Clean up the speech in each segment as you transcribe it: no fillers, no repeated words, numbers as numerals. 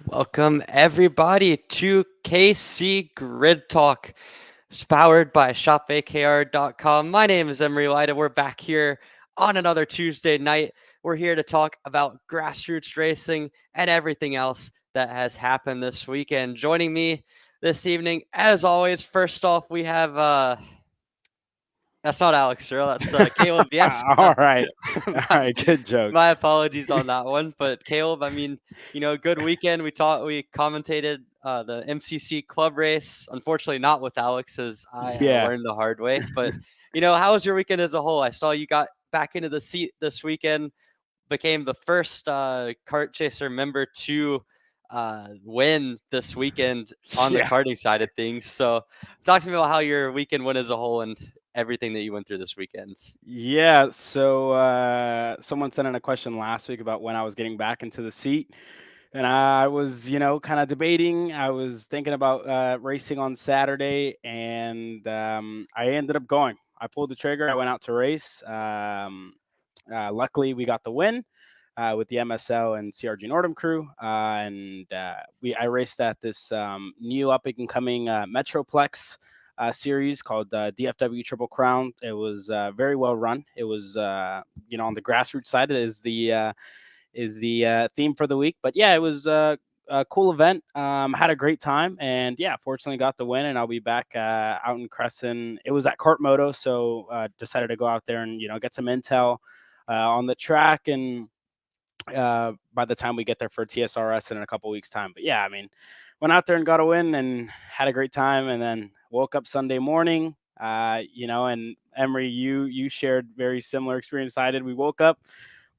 Welcome everybody to KC Grid Talk, powered by shopakr.com. My name is Emery Lida. We're back here on another Tuesday night. We're here to talk about grassroots racing and everything else that has happened this weekend. Joining me this evening, as always, first off, we have that's not Alex Searle, that's Caleb. Yes. All right. Good joke. My apologies on that one. But Caleb, I mean, good weekend. We commentated the MCC club race. Unfortunately, not with Alex, as I learned the hard way. But, how was your weekend as a whole? I saw you got back into the seat this weekend, became the first kart chaser member to win this weekend on the karting side of things. So talk to me about how your weekend went as a whole and everything that you went through this weekend. Yeah, so someone sent in a question last week about when I was getting back into the seat, and I was, kind of debating. I was thinking about racing on Saturday, and I ended up going. I pulled the trigger. I went out to race. Luckily, we got the win with the MSL and CRG Nordum crew, and I raced at this new up-and-coming Metroplex series called DFW Triple Crown. It was very well run. It was on the grassroots side is the theme for the week. But yeah, it was a cool event. Had a great time, and yeah, fortunately got the win. And I'll be back out in Crescent. It was at Kart Moto, so decided to go out there and get some intel on the track. And by the time we get there for TSRS in a couple weeks' time. But yeah, I mean, went out there and got a win and had a great time, and then woke up Sunday morning, and Emery, you shared very similar experience I did. We woke up,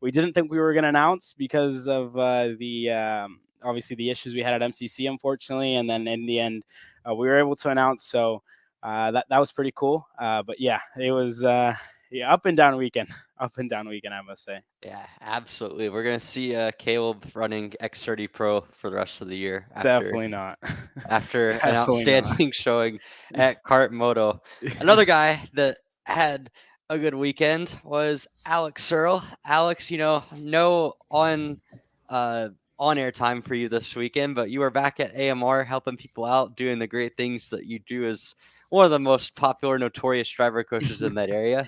we didn't think we were going to announce because of the obviously the issues we had at MCC, unfortunately, and then in the end, we were able to announce. So that was pretty cool. But yeah, it was up and down weekend, I must say. Yeah, absolutely. We're going to see Caleb running X30 Pro for the rest of the year. Definitely not. After an outstanding showing at Kart Moto. Another guy that had a good weekend was Alex Searle. Alex, no on-air time for you this weekend, but you were back at AMR helping people out, doing the great things that you do as one of the most popular, notorious driver coaches in that area.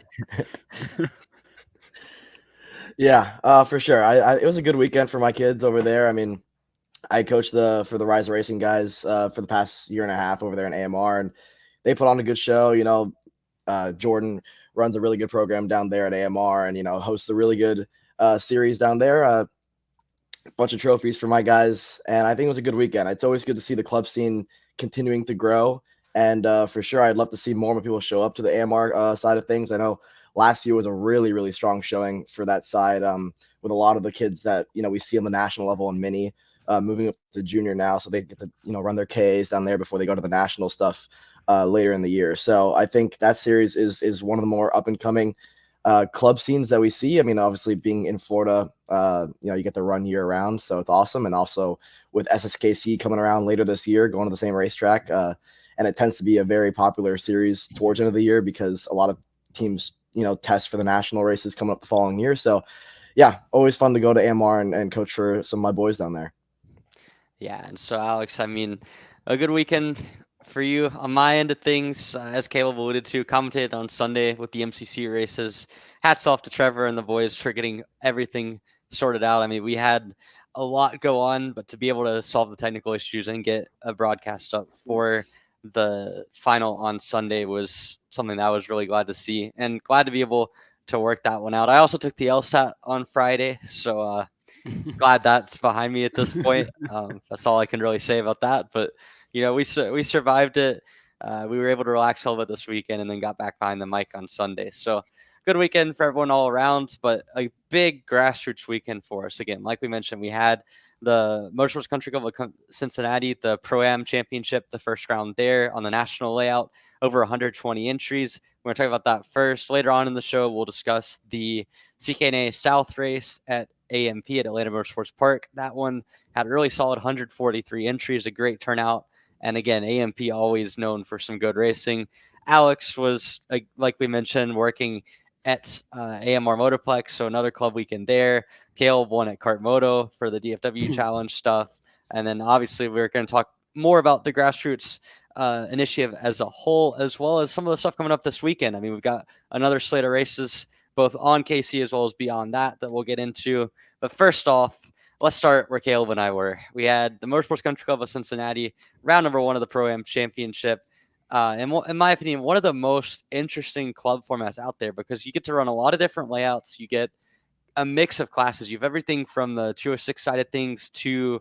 Yeah, for sure. It was a good weekend for my kids over there. I mean, I coached for the Rise Racing guys for the past year and a half over there in AMR, and they put on a good show. Jordan runs a really good program down there at AMR, and hosts a really good series down there. A bunch of trophies for my guys, and I think it was a good weekend. It's always good to see the club scene continuing to grow, and for sure, I'd love to see more people show up to the AMR side of things. I know last year was a really, really strong showing for that side, with a lot of the kids that we see on the national level and mini moving up to junior now, so they get to run their Ks down there before they go to the national stuff later in the year. So I think that series is one of the more up and coming club scenes that we see. I mean, obviously being in Florida, you get to run year round, so it's awesome. And also with SSKC coming around later this year, going to the same racetrack, and it tends to be a very popular series towards the end of the year because a lot of teams test for the national races coming up the following year. So yeah, always fun to go to AMR and coach for some of my boys down there. Yeah, and so Alex, I mean, a good weekend for you. On my end of things, as Caleb alluded to, commentated on Sunday with the MCC races. Hats off to Trevor and the boys for getting everything sorted out. I mean, we had a lot go on, but to be able to solve the technical issues and get a broadcast up for the final on Sunday was something that I was really glad to see, and glad to be able to work that one out. I also took the LSAT on Friday, so glad that's behind me at this point. That's all I can really say about that. But we survived it. We were able to relax a little bit this weekend, and then got back behind the mic on Sunday. So good weekend for everyone all around, but a big grassroots weekend for us. Again, like we mentioned, we had the Motorsports Country Club of Cincinnati, the Pro-Am Championship, the first round there on the national layout, over 120 entries. We're going to talk about that first. Later on in the show, we'll discuss the CKNA South race at AMP at Atlanta Motorsports Park. That one had a really solid 143 entries, a great turnout. And again, AMP always known for some good racing. Alex was, like we mentioned, working at AMR Motorplex, so another club weekend there. Caleb won at Kart Moto for the DFW Challenge stuff. And then obviously we're going to talk more about the grassroots initiative as a whole, as well as some of the stuff coming up this weekend. I mean, we've got another slate of races, both on KC as well as beyond that we'll get into. But first off, let's start where Caleb and I were. We had the Motorsports Country Club of Cincinnati, round number 1 of the Pro-Am Championship. And in my opinion, one of the most interesting club formats out there, because you get to run a lot of different layouts. You get a mix of classes. You have everything from the 206 side of things to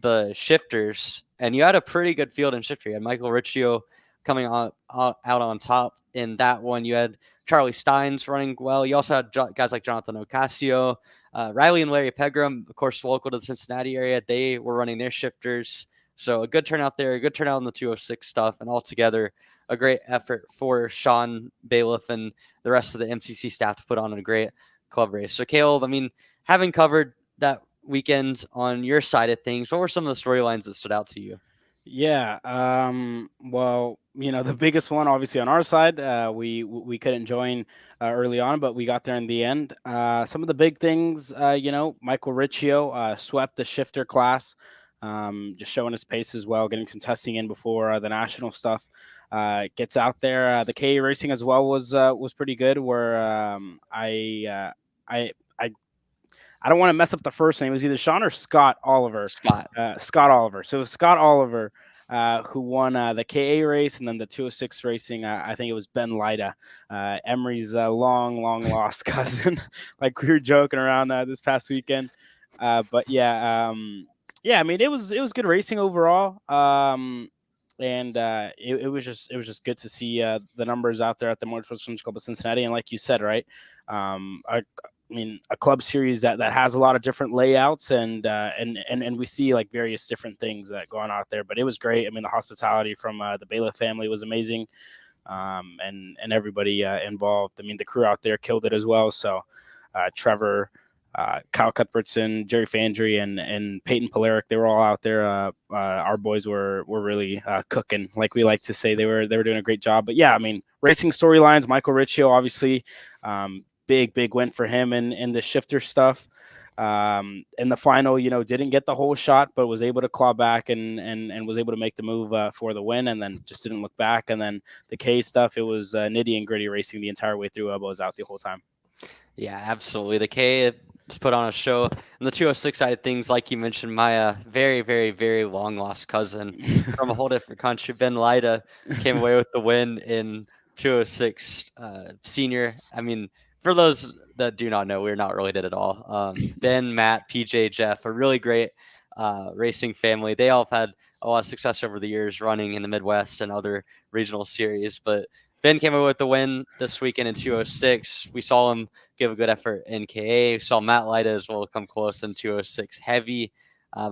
the shifters, and you had a pretty good field in shifter. You had Michael Riccio coming out on top in that one. You had Charlie Steins running well. You also had guys like Jonathan Ocasio, Riley and Larry Pegram, of course, local to the Cincinnati area. They were running their shifters. So a good turnout there, a good turnout in the 206 stuff, and altogether a great effort for Sean Bailiff and the rest of the MCC staff to put on a great club race. So Caleb, I mean, having covered that weekend on your side of things, what were some of the storylines that stood out to you? Yeah. Well, the biggest one, obviously, on our side, we couldn't join early on, but we got there in the end. Some of the big things, Michael Riccio swept the shifter class, just showing his pace as well, getting some testing in before the national stuff gets out there. The KA racing as well was pretty good. Where I don't want to mess up the first name. It was either Sean or Scott Oliver. Scott Oliver. So it was Scott Oliver who won the KA race, and then the 206 racing. I think it was Ben Lida, Emery's long lost cousin. Like we were joking around this past weekend. But yeah, I mean it was good racing overall. And it was just good to see the numbers out there at the Motorsports Country Club of Cincinnati. And like you said, right, a club series that has a lot of different layouts and we see like various different things that go on out there. But it was great. I mean, the hospitality from the Bailiff family was amazing, and everybody involved. I mean, the crew out there killed it as well. So Trevor, Kyle Cuthbertson, Jerry Fandry, and Peyton Polaric, they were all out there. Our boys were really cooking, like we like to say. They were doing a great job. But yeah, I mean, racing storylines. Michael Riccio, obviously, big win for him in the shifter stuff. In the final, didn't get the whole shot, but was able to claw back and was able to make the move for the win, and then just didn't look back. And then the K stuff, it was nitty and gritty racing the entire way through. Elbows out the whole time. Yeah, absolutely. The K just put on a show. And the 206 side of things, like you mentioned, my very, very, very long lost cousin from a whole different country, Ben Lida, came away with the win in 206 senior. I mean, for those that do not know, we're not related at all. Ben, Matt, PJ, Jeff, a really great racing family. They all have had a lot of success over the years running in the Midwest and other regional series. But Ben came away with the win this weekend in 206. We saw him give a good effort in KA. We saw Matt Lida as well come close in 206 heavy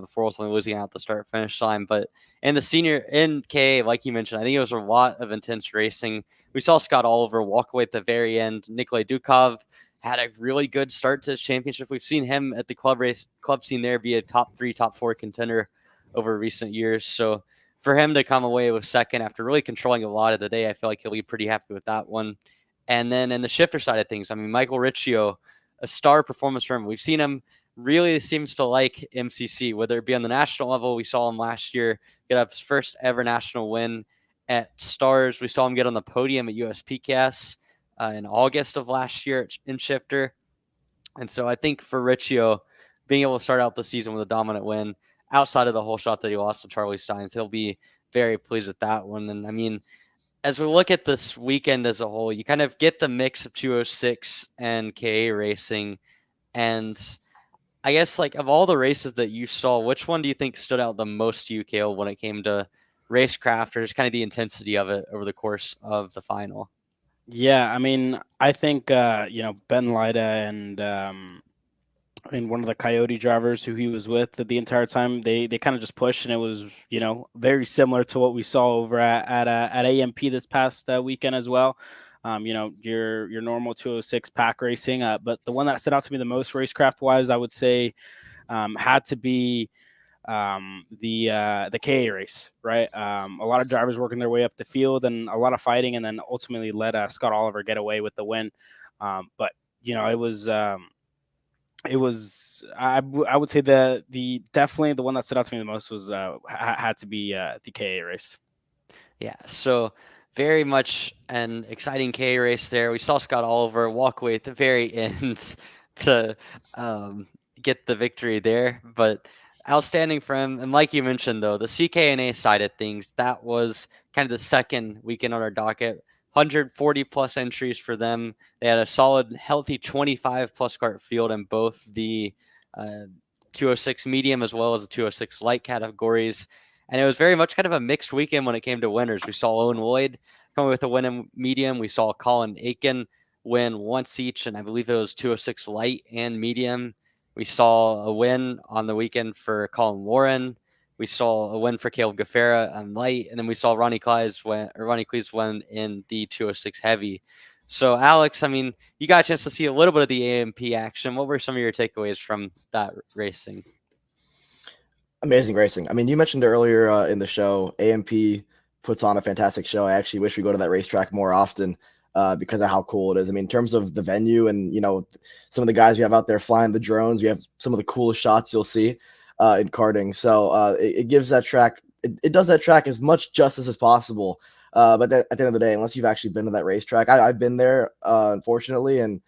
before ultimately losing out the start-finish line. But in the senior, in KA, like you mentioned, I think it was a lot of intense racing. We saw Scott Oliver walk away at the very end. Nikolai Dukov had a really good start to his championship. We've seen him at the club scene there be a top 3, top 4 contender over recent years. So for him to come away with second after really controlling a lot of the day, I feel like he'll be pretty happy with that one. And then in the shifter side of things, I mean, Michael Riccio, a star performance from him. We've seen him really seems to like MCC, whether it be on the national level. We saw him last year get up his first ever national win at Stars. We saw him get on the podium at USPCAS in August of last year in shifter. And so I think for Riccio, being able to start out the season with a dominant win outside of the whole shot that he lost to Charlie Steins, he'll be very pleased with that one. And I mean, as we look at this weekend as a whole, you kind of get the mix of 206 and KA racing. And I guess, like, of all the races that you saw, which one do you think stood out the most to you, Kale, when it came to racecraft, or just kind of the intensity of it over the course of the final? Yeah, I mean, I think Ben Lida and one of the Coyote drivers who he was with the entire time, they kind of just pushed, and it was very similar to what we saw over at AMP this past weekend as well. Your normal 206 pack racing, but the one that stood out to me the most racecraft wise, I would say, had to be the KA race, right? A lot of drivers working their way up the field and a lot of fighting, and then ultimately let Scott Oliver get away with the win. But it was I would say the definitely the one that stood out to me the most was had to be the KA race. Yeah, so very much an exciting KA race there. We saw Scott Oliver walk away at the very end to get the victory there, but outstanding for him. And like you mentioned, though, the CKNA side of things, that was kind of the second weekend on our docket. 140 plus entries for them. They had a solid, healthy 25 plus cart field in both the 206 medium as well as the 206 light categories. And it was very much kind of a mixed weekend when it came to winners. We saw Owen Lloyd coming with a win in medium. We saw Colin Aiken win once each, and I believe it was 206 light and medium. We saw a win on the weekend for Colin Warren. We saw a win for Caleb Gaffera on light, and then we saw Ronnie Cleese win in the 206 heavy. So, Alex, I mean, you got a chance to see a little bit of the AMP action. What were some of your takeaways from that racing? Amazing racing. I mean, you mentioned earlier in the show, AMP puts on a fantastic show. I actually wish we go to that racetrack more often because of how cool it is. I mean, in terms of the venue and, some of the guys you have out there flying the drones, you have some of the coolest shots you'll see in karting. So it gives that track, it does that track as much justice as possible. But at the end of the day, unless you've actually been to that racetrack, I've been there, unfortunately. And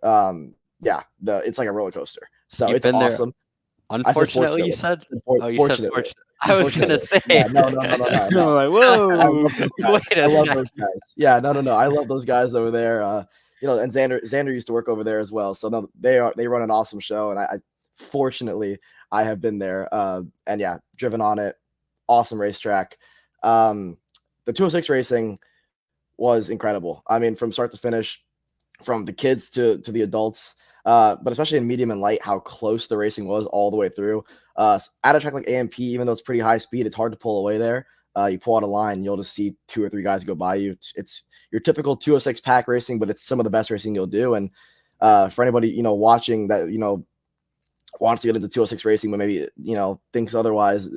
it's like a roller coaster. So You've it's been awesome. There. Unfortunately, you said? Oh, you said fortunately. I was going to say. Yeah, no. Like, whoa. I love those guys. Wait a second. Yeah, no. I love those guys over there. And Xander used to work over there as well. So no, they run an awesome show. And I fortunately, I have been there. And yeah, driven on it. Awesome racetrack. The 206 racing was incredible. I mean, from start to finish, from the kids to the adults. But especially in medium and light, how close the racing was all the way through. At a track like AMP, even though it's pretty high speed, it's hard to pull away there. You pull out a line, you'll just see 2 or 3 guys go by you. It's your typical 206 pack racing, but it's some of the best racing you'll do. And for anybody watching that wants to get into 206 racing, but maybe thinks otherwise,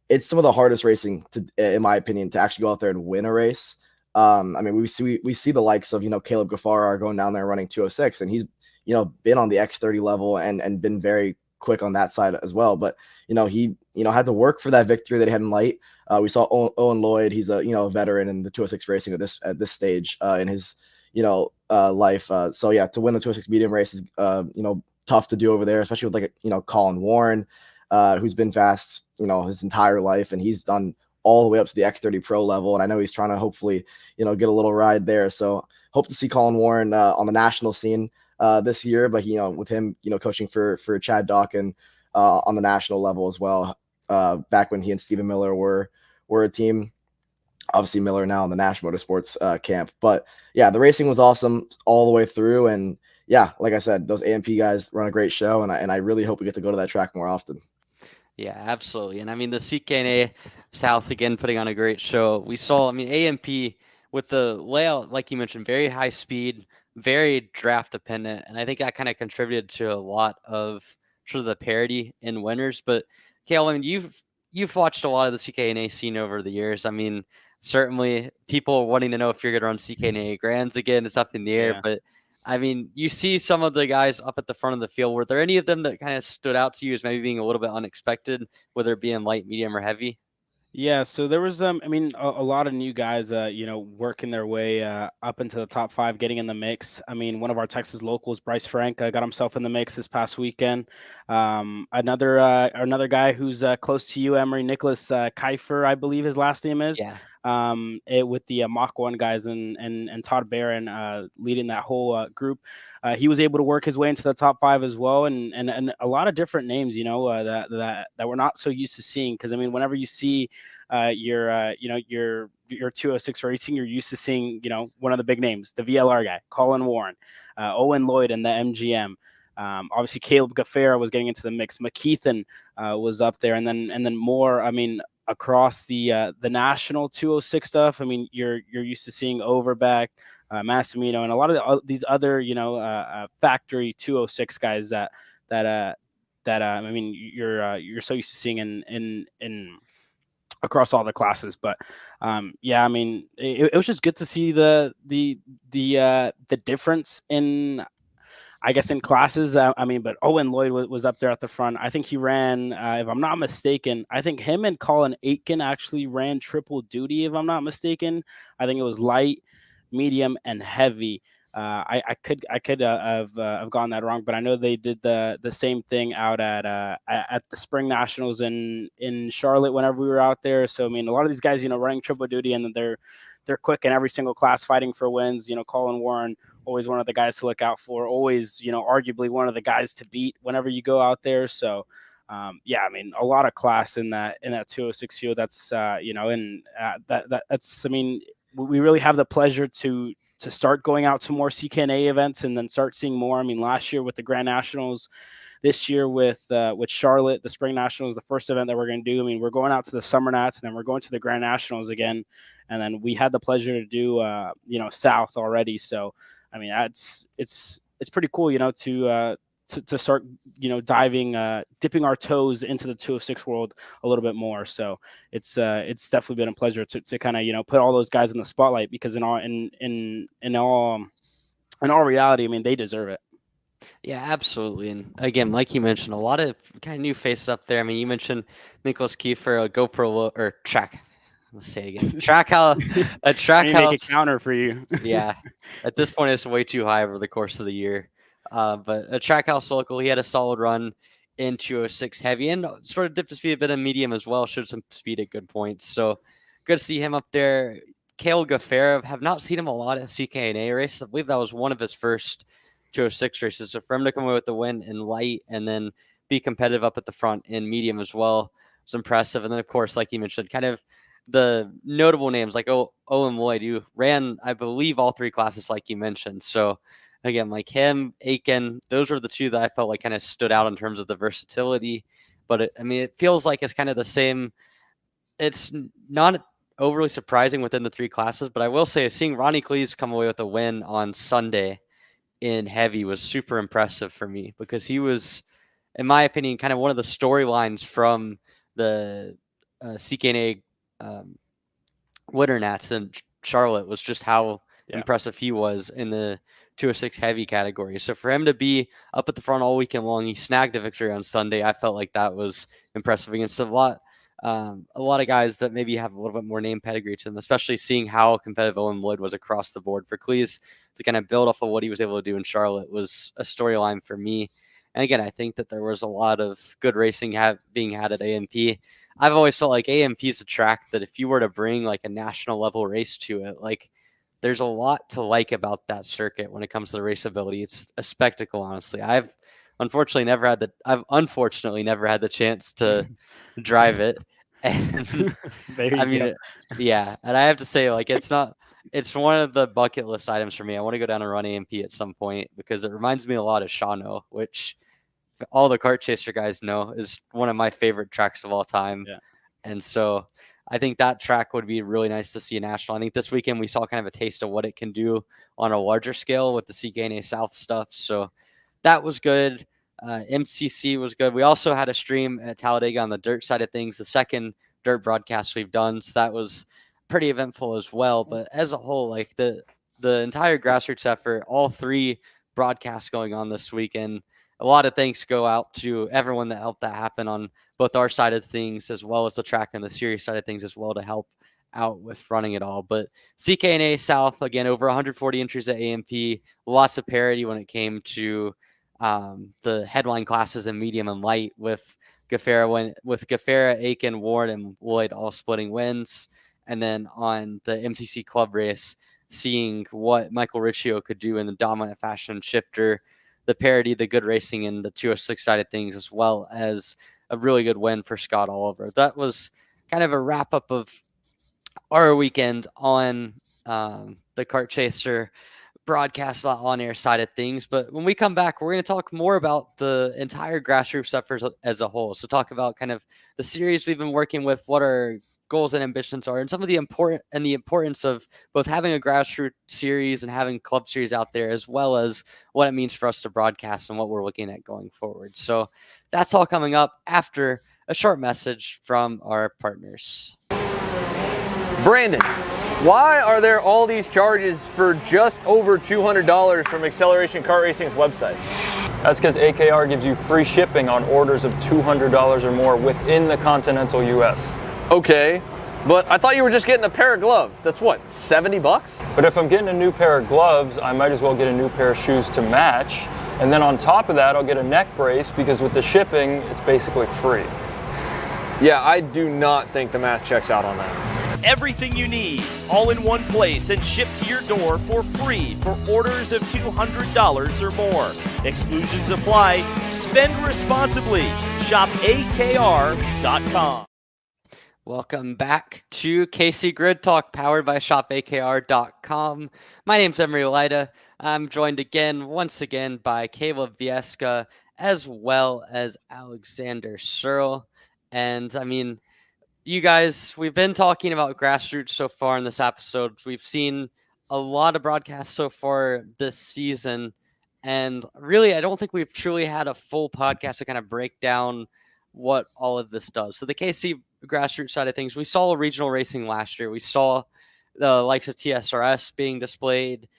it's some of the hardest racing in my opinion, to actually go out there and win a race. I mean, we see the likes of Caleb Gaffara going down there running 206, and he's been on the X30 level and been very quick on that side as well. But, he, had to work for that victory that he had in light. We saw Owen Lloyd. He's a veteran in the 206 racing at this stage in his, life. So yeah, to win the 206 medium race is, tough to do over there, especially with Colin Warren, who's been fast, his entire life. And he's done all the way up to the X30 Pro level. And I know he's trying to hopefully, get a little ride there. So hope to see Colin Warren on the national scene this year, but with him, coaching for Chad Dawkin on the national level as well. Back when he and Stephen Miller were a team. Obviously, Miller now in the Nash Motorsports camp. But yeah, the racing was awesome all the way through. And yeah, like I said, those AMP guys run a great show, and I really hope we get to go to that track more often. Yeah, absolutely. And I mean, the CKNA South again putting on a great show. We saw, AMP with the layout, like you mentioned, very high speed, very draft dependent, and I think that kind of contributed to a lot of sort of the parity in winners. But Kale, you've watched a lot of the CKNA scene over the years. I mean, certainly people wanting to know if you're going to run CKNA Grands again. It's up in the air, but I mean, you see some of the guys up at the front of the field. Were there any of them that kind of stood out to you as maybe being a little bit unexpected, whether it be in light, medium, or heavy? Yeah, so there was I mean a lot of new guys working their way up into the top 5, getting in the mix. I mean, one of our Texas locals, Bryce Frank, got himself in the mix this past weekend. Another guy who's close to you, Emery, Nicholas Kiefer, I believe his last name is. Yeah. With the Mach 1 guys and Todd Barron leading that whole group. He was able to work his way into the top 5 as well, and a lot of different names, that we're not so used to seeing. Because I mean, whenever you see your 206 racing, you're used to seeing one of the big names, the VLR guy, Colin Warren, Owen Lloyd, and the MGM. Obviously, Caleb Gaffera was getting into the mix. McKeithen was up there, and then more. I mean, across the national 206 stuff. I mean, you're used to seeing Overbeck, Massimino, and a lot of these other factory 206 guys that I mean you're so used to seeing in across all the classes. But yeah, I mean it was just good to see the difference in, I guess, in classes. I mean, but Owen Lloyd was up there at the front. I think he ran, if I'm not mistaken, I think him and Colin Aitken actually ran triple duty, if I'm not mistaken. I think it was light, medium, and heavy. I could have gotten that wrong, but I know they did the same thing out at the Spring Nationals in Charlotte whenever we were out there. So I mean, a lot of these guys, running triple duty, and they're quick in every single class, fighting for wins. Colin Warren, always one of the guys to look out for, always, arguably one of the guys to beat whenever you go out there. So, yeah, I mean, a lot of class in that 206 field. That's, that's, I mean, we really have the pleasure to start going out to more CKNA events and then start seeing more. I mean, last year with the Grand Nationals, this year with Charlotte, the Spring Nationals, the first event that we're going to do. I mean, we're going out to the Summer Nats, and then we're going to the Grand Nationals again. And then we had the pleasure to do, South already. So, I mean, it's pretty cool, to start, dipping our toes into the 206 world a little bit more. So it's definitely been a pleasure to kind of, put all those guys in the spotlight, because in all reality, I mean, they deserve it. Yeah, absolutely. And again, like you mentioned, a lot of kind of new faces up there. I mean, you mentioned Nicholas Kiefer, a GoPro or track. Let's say it again. A track Make a house. counter for you. Yeah, at this point, it's way too high over the course of the year. But a track house local, he had a solid run in 206 heavy and sort of dipped his feet a bit in medium as well. Showed some speed at good points. So good to see him up there. Cale Gaffera, have not seen him a lot at CKNA races. I believe that was one of his first 206 races. So for him to come away with the win in light and then be competitive up at the front in medium as well was impressive. And then, of course, like you mentioned, kind of the notable names like Owen Lloyd, who ran, I believe, all 3 classes like you mentioned. So again, like him, Aiken, those were the 2 that I felt like kind of stood out in terms of the versatility. But it feels like it's kind of the same. It's not overly surprising within the 3 classes, but I will say seeing Ronnie Cleese come away with a win on Sunday in heavy was super impressive for me, because he was, in my opinion, kind of one of the storylines from the CKNA Winter Nats in Charlotte, was just how impressive he was in the 206 heavy category. So for him to be up at the front all weekend long, he snagged a victory on Sunday. I felt like that was impressive against a lot of guys that maybe have a little bit more name pedigree to them, especially seeing how competitive Owen Lloyd was across the board. For Cleese to kind of build off of what he was able to do in Charlotte was a storyline for me. And again, I think that there was a lot of good racing being had at AMP. I've always felt like AMP is a track that if you were to bring like a national level race to it, like there's a lot to like about that circuit when it comes to the raceability. It's a spectacle, honestly. I've unfortunately never had the chance to drive it. And I mean, yeah. And I have to say, like, it's one of the bucket list items for me. I want to go down and run AMP at some point, because it reminds me a lot of Shawano, which all the kart chaser guys know is one of my favorite tracks of all time. Yeah. And so I think that track would be really nice to see a national. I think this weekend we saw kind of a taste of what it can do on a larger scale with the CKNA South stuff. So that was good. MCC was good. We also had a stream at Talladega on the dirt side of things, the second dirt broadcast we've done. So that was pretty eventful as well. But as a whole, like the entire grassroots effort, all 3 broadcasts going on this weekend, a lot of thanks go out to everyone that helped that happen on both our side of things, as well as the track and the series side of things as well, to help out with running it all. But CKNA South, again, over 140 entries at AMP, lots of parity when it came to the headline classes in medium and light, with Gafera, Aiken, Ward, and Lloyd all splitting wins. And then on the MCC club race, seeing what Michael Riccio could do in the dominant fashion shifter, the parity, the good racing, and the 206 side of things, as well as a really good win for Scott Oliver. That was kind of a wrap up of our weekend on the Kart Chaser broadcast on air side of things. But when we come back, we're going to talk more about the entire grassroots effort as a whole. So talk about kind of the series we've been working with, what our goals and ambitions are, and some of the importance of both having a grassroots series and having club series out there, as well as what it means for us to broadcast and what we're looking at going forward. So that's all coming up after a short message from our partners. Brandon, why are there all these charges for just over $200 from Acceleration Kart Racing's website? That's because AKR gives you free shipping on orders of $200 or more within the continental US. Okay, but I thought you were just getting a pair of gloves. That's what, 70 bucks? But if I'm getting a new pair of gloves, I might as well get a new pair of shoes to match. And then on top of that, I'll get a neck brace, because with the shipping, it's basically free. Yeah, I do not think the math checks out on that. Everything you need, all in one place and shipped to your door for free for orders of $200 or more. Exclusions apply. Spend responsibly. Shop AKR.com. Welcome back to KC Grid Talk, powered by shopakr.com. My name's Emery Lida. I'm joined once again by Caleb Vieska, as well as Alexander Searle. And I mean, you guys, we've been talking about grassroots so far in this episode. We've seen a lot of broadcasts so far this season. And really, I don't think we've truly had a full podcast to kind of break down what all of this does. So the KC grassroots side of things, we saw regional racing last year. We saw the likes of TSRS being displayed,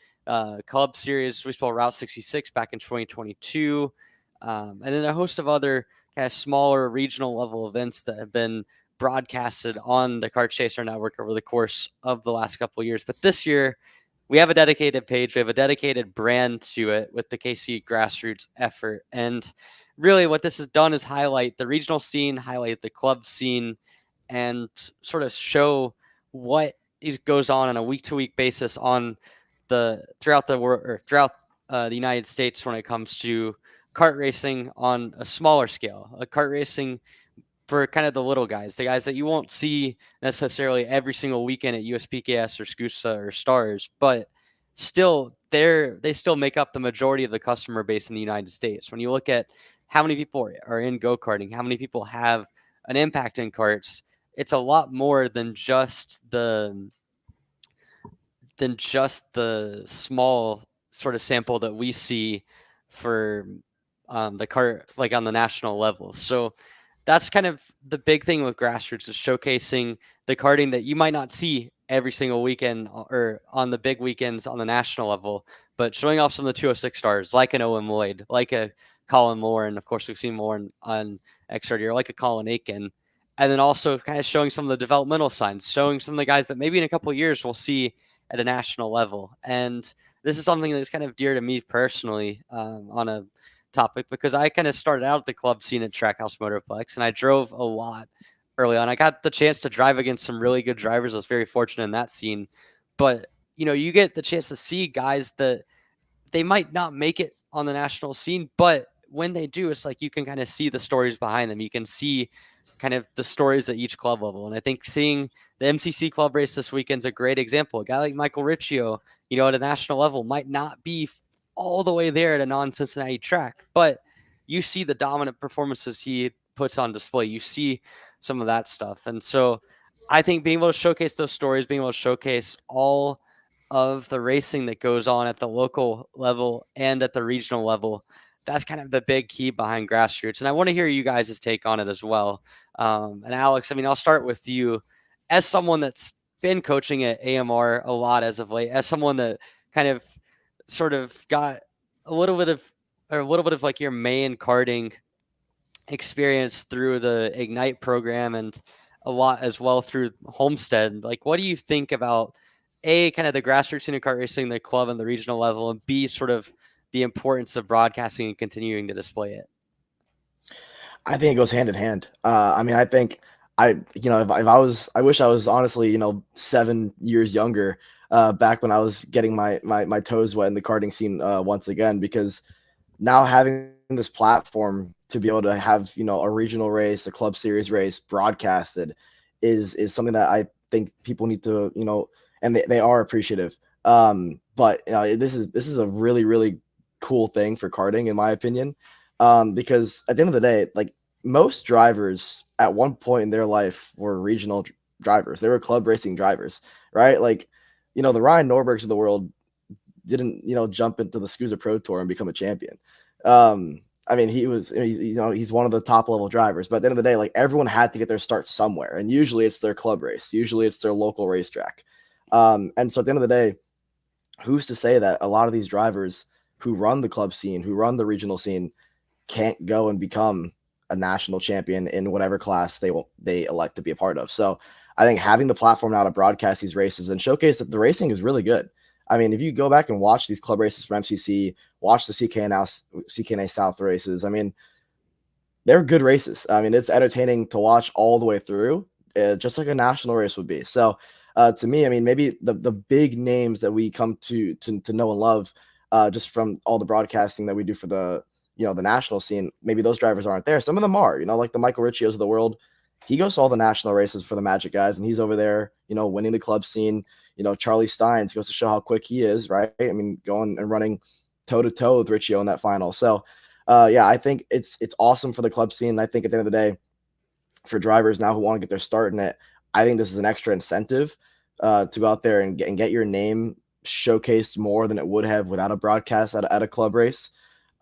Club Series. We saw Route 66 back in 2022. And then a host of other kind of smaller regional level events that have been broadcasted on the Kart Chaser Network over the course of the last couple of years. But this year, we have a dedicated page. We have a dedicated brand to it with the KC Grassroots effort. And really what this has done is highlight the regional scene, highlight the club scene, and sort of show what goes on a week-to-week basis on throughout the world, or throughout the United States, when it comes to kart racing on a smaller scale, a kart racing for kind of the little guys, the guys that you won't see necessarily every single weekend at USPKS or SCUSA or Stars, but still they still make up the majority of the customer base in the United States. When you look at how many people are in go-karting, how many people have an impact in karts, it's a lot more than just the small sort of sample that we see for the kart, like on the national level. So that's kind of the big thing with grassroots, is showcasing the karting that you might not see every single weekend or on the big weekends on the national level, but showing off some of the 206 stars, like an Owen Lloyd, like a Colin Moore, and of course we've seen more on XRD, or like a Colin Aiken, and then also kind of showing some of the developmental signs, showing some of the guys that maybe in a couple of years we'll see at a national level. And this is something that's kind of dear to me personally, on a topic, because I kind of started out the club scene at Trackhouse Motorplex, and I drove a lot early on. I got the chance to drive against some really good drivers. I was very fortunate in that scene. But you get the chance to see guys that they might not make it on the national scene, but when they do, it's like you can kind of see the stories behind them. You can see kind of the stories at each club level. And I think seeing the MCC club race this weekend's a great example. A guy like Michael Riccio, at a national level might not be all the way there at a non-Cincinnati track, but you see the dominant performances he puts on display. You see some of that stuff. And so I think being able to showcase those stories, being able to showcase all of the racing that goes on at the local level and at the regional level, that's kind of the big key behind grassroots. And I want to hear you guys' take on it as well. And Alex, I'll start with you. As someone that's been coaching at AMR a lot as of late, as someone that kind of sort of got a little bit of or a little bit of like your main karting experience through the Ignite program and a lot as well through Homestead. Like, what do you think about A, kind of the grassroots in kart racing, the club and the regional level, and B, sort of the importance of broadcasting and continuing to display it? I think it goes hand in hand. I mean, I think if I was, I wish I was honestly, 7 years younger, back when I was getting my toes wet in the karting scene, once again, because now having this platform to be able to have, a regional race, a club series race broadcasted is something that I think people need to, and they are appreciative. But this is a really, really cool thing for karting, in my opinion. Because at the end of the day, like, most drivers at one point in their life were regional drivers. They were club racing drivers, right? Like, the Ryan Norbergs of the world didn't, jump into the SCUSA Pro Tour and become a champion. I mean, he's one of the top level drivers, but at the end of the day, like, everyone had to get their start somewhere. And usually it's their club race. Usually it's their local racetrack. And so at the end of the day, who's to say that a lot of these drivers who run the club scene, who run the regional scene, can't go and become a national champion in whatever class they elect to be a part of. So I think having the platform now to broadcast these races and showcase that the racing is really good. I mean, if you go back and watch these club races from MCC, watch the CKNA South races, I mean, they're good races. I mean, it's entertaining to watch all the way through, just like a national race would be. So to me, I mean, maybe the big names that we come to know and love, just from all the broadcasting that we do for the national scene, maybe those drivers aren't there. Some of them are, like the Michael Riccios of the world. He goes to all the national races for the Magic guys, and he's over there, winning the club scene. Charlie Steins goes to show how quick he is, right? I mean, going and running toe-to-toe with Riccio in that final. So, yeah, I think it's awesome for the club scene. I think at the end of the day, for drivers now who want to get their start in it, I think this is an extra incentive to go out there and get your name showcased more than it would have without a broadcast at a club race.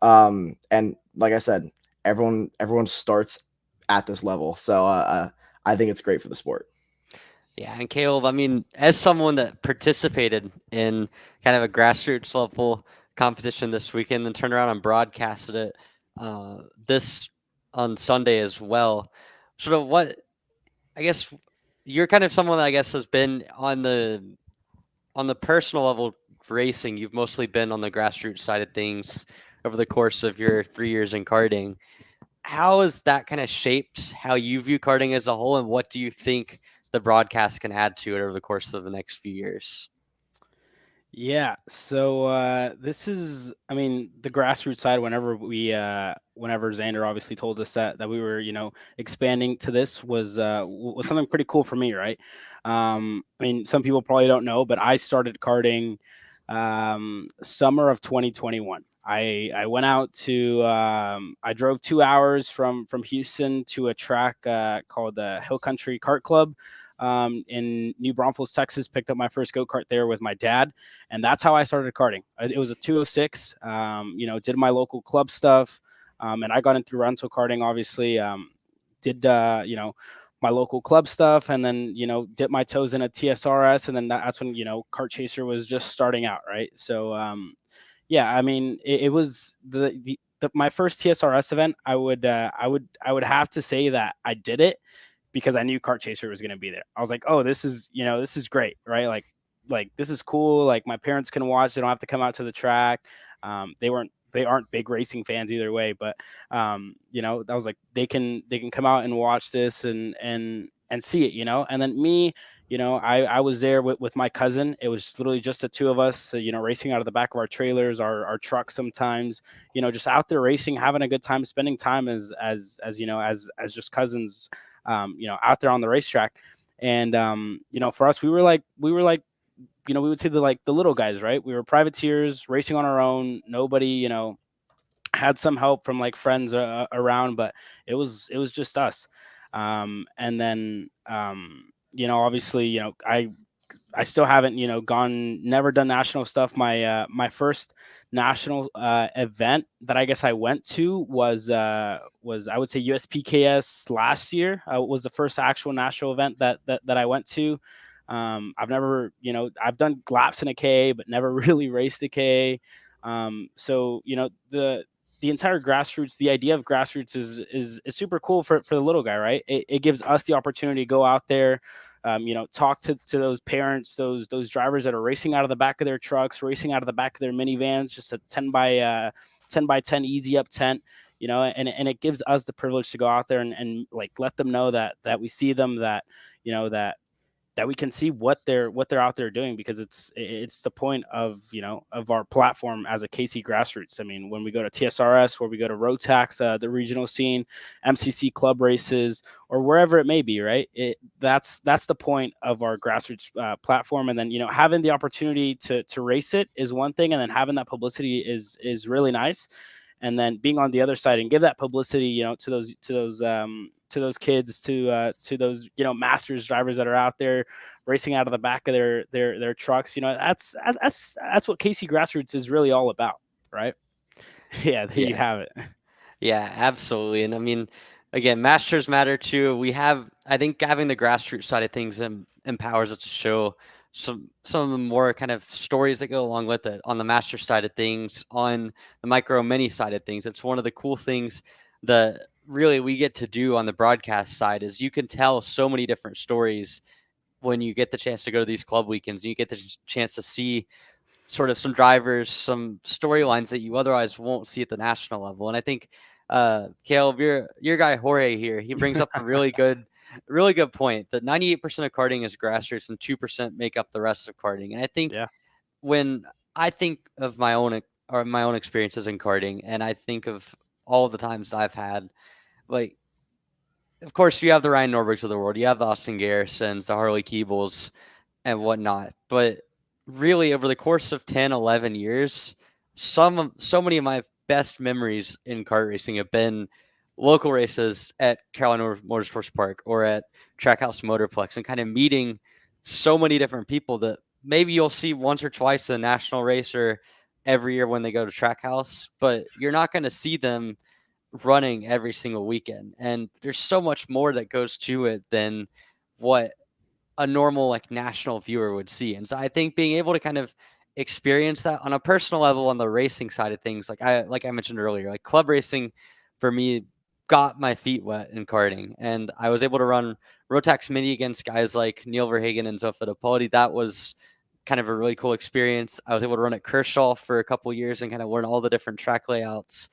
And like I said, everyone starts at this level. So I think it's great for the sport. Yeah, and Caleb, I mean, as someone that participated in kind of a grassroots level competition this weekend and turned around and broadcasted it this on Sunday as well, sort of what, I guess, you're kind of someone that I guess has been on the personal level racing. You've mostly been on the grassroots side of things over the course of your 3 years in karting. How has that kind of shaped how you view karting as a whole, and what do you think the broadcast can add to it over the course of the next few years? Yeah, so this is, I mean, the grassroots side. Whenever Xander obviously told us that we were, expanding to this, was something pretty cool for me, right? I mean, some people probably don't know, but I started karting summer of 2021. I went out to I drove 2 hours from Houston to a track called the Hill Country Kart Club in New Braunfels, Texas. Picked up my first go-kart there with my dad, and that's how I started karting. It was a 206. Did my local club stuff, and I got into rental karting. Obviously, did my local club stuff, and then dipped my toes in a TSRS, and then that's when Kart Chaser was just starting out, right? So yeah, I mean, it was my first TSRS event. I would have to say that I did it because I knew Kart Chaser was going to be there. I was like, oh, this is great, right? Like this is cool. Like, my parents can watch. They don't have to come out to the track. They aren't big racing fans either way, but I was like, they can come out and watch this and see it, and then me, I was there with my cousin. It was literally just the two of us, racing out of the back of our trailers, our trucks sometimes, just out there racing, having a good time, spending time as just cousins, out there on the racetrack. And, for us, we were like, we would say the little guys, right? We were privateers racing on our own. Nobody, had some help from like friends around, but it was just us. And then, obviously, I still haven't, never done national stuff. My first national event that I guess I went to was I would say USPKS last year. Was the first actual national event that I went to. I've never, I've done laps in a K, but never really raced a K. So, the entire grassroots, the idea of grassroots is super cool for the little guy, right? It gives us the opportunity to go out there, talk to those parents, those drivers that are racing out of the back of their trucks, racing out of the back of their minivans, just a 10 by 10 easy up tent, and it gives us the privilege to go out there and like let them know that we see them, that that we can see what they're out there doing, because it's the point of of our platform as a KC Grassroots. I mean, when we go to TSRS, where we go to Rotax, the regional scene, MCC club races, or wherever it may be, right? That's the point of our grassroots platform. And then having the opportunity to race it is one thing, and then having that publicity is really nice. And then being on the other side and give that publicity, to those kids, to those masters drivers that are out there racing out of the back of their trucks. That's what KC Grassroots is really all about, right? Yeah, there you have it. Yeah, absolutely. And I mean, again, masters matter too. I think having the grassroots side of things empowers us to show some of the more kind of stories that go along with it on the master side of things, on the micro mini side of things. It's one of the cool things that really we get to do on the broadcast side, is you can tell so many different stories when you get the chance to go to these club weekends, and you get the chance to see sort of some drivers, some storylines that you otherwise won't see at the national level. And I think Caleb, your guy Jorge here, he brings up a really good point, that 98% of karting is grassroots and 2% make up the rest of karting. And I think when I think of my own experiences in karting, and I think of all of the times I've had, like, of course, you have the Ryan Norbergs of the world, you have the Austin Garrisons, the Harley Keebles, and whatnot. But really, over the course of 10, 11 years, so many of my best memories in kart racing have been local races at Carolina Motorsports Park or at Trackhouse Motorplex, and kind of meeting so many different people that maybe you'll see once or twice in a national race or every year when they go to Trackhouse, but you're not going to see them running every single weekend. And there's so much more that goes to it than what a normal like national viewer would see. And so I think being able to kind of experience that on a personal level on the racing side of things, like I mentioned earlier, like club racing for me got my feet wet in karting, and I was able to run Rotax Mini against guys like Neil Verhagen and Zoe Fittipaldi. That was kind of a really cool experience. I was able to run at Kershaw for a couple years and kind of learn all the different track layouts.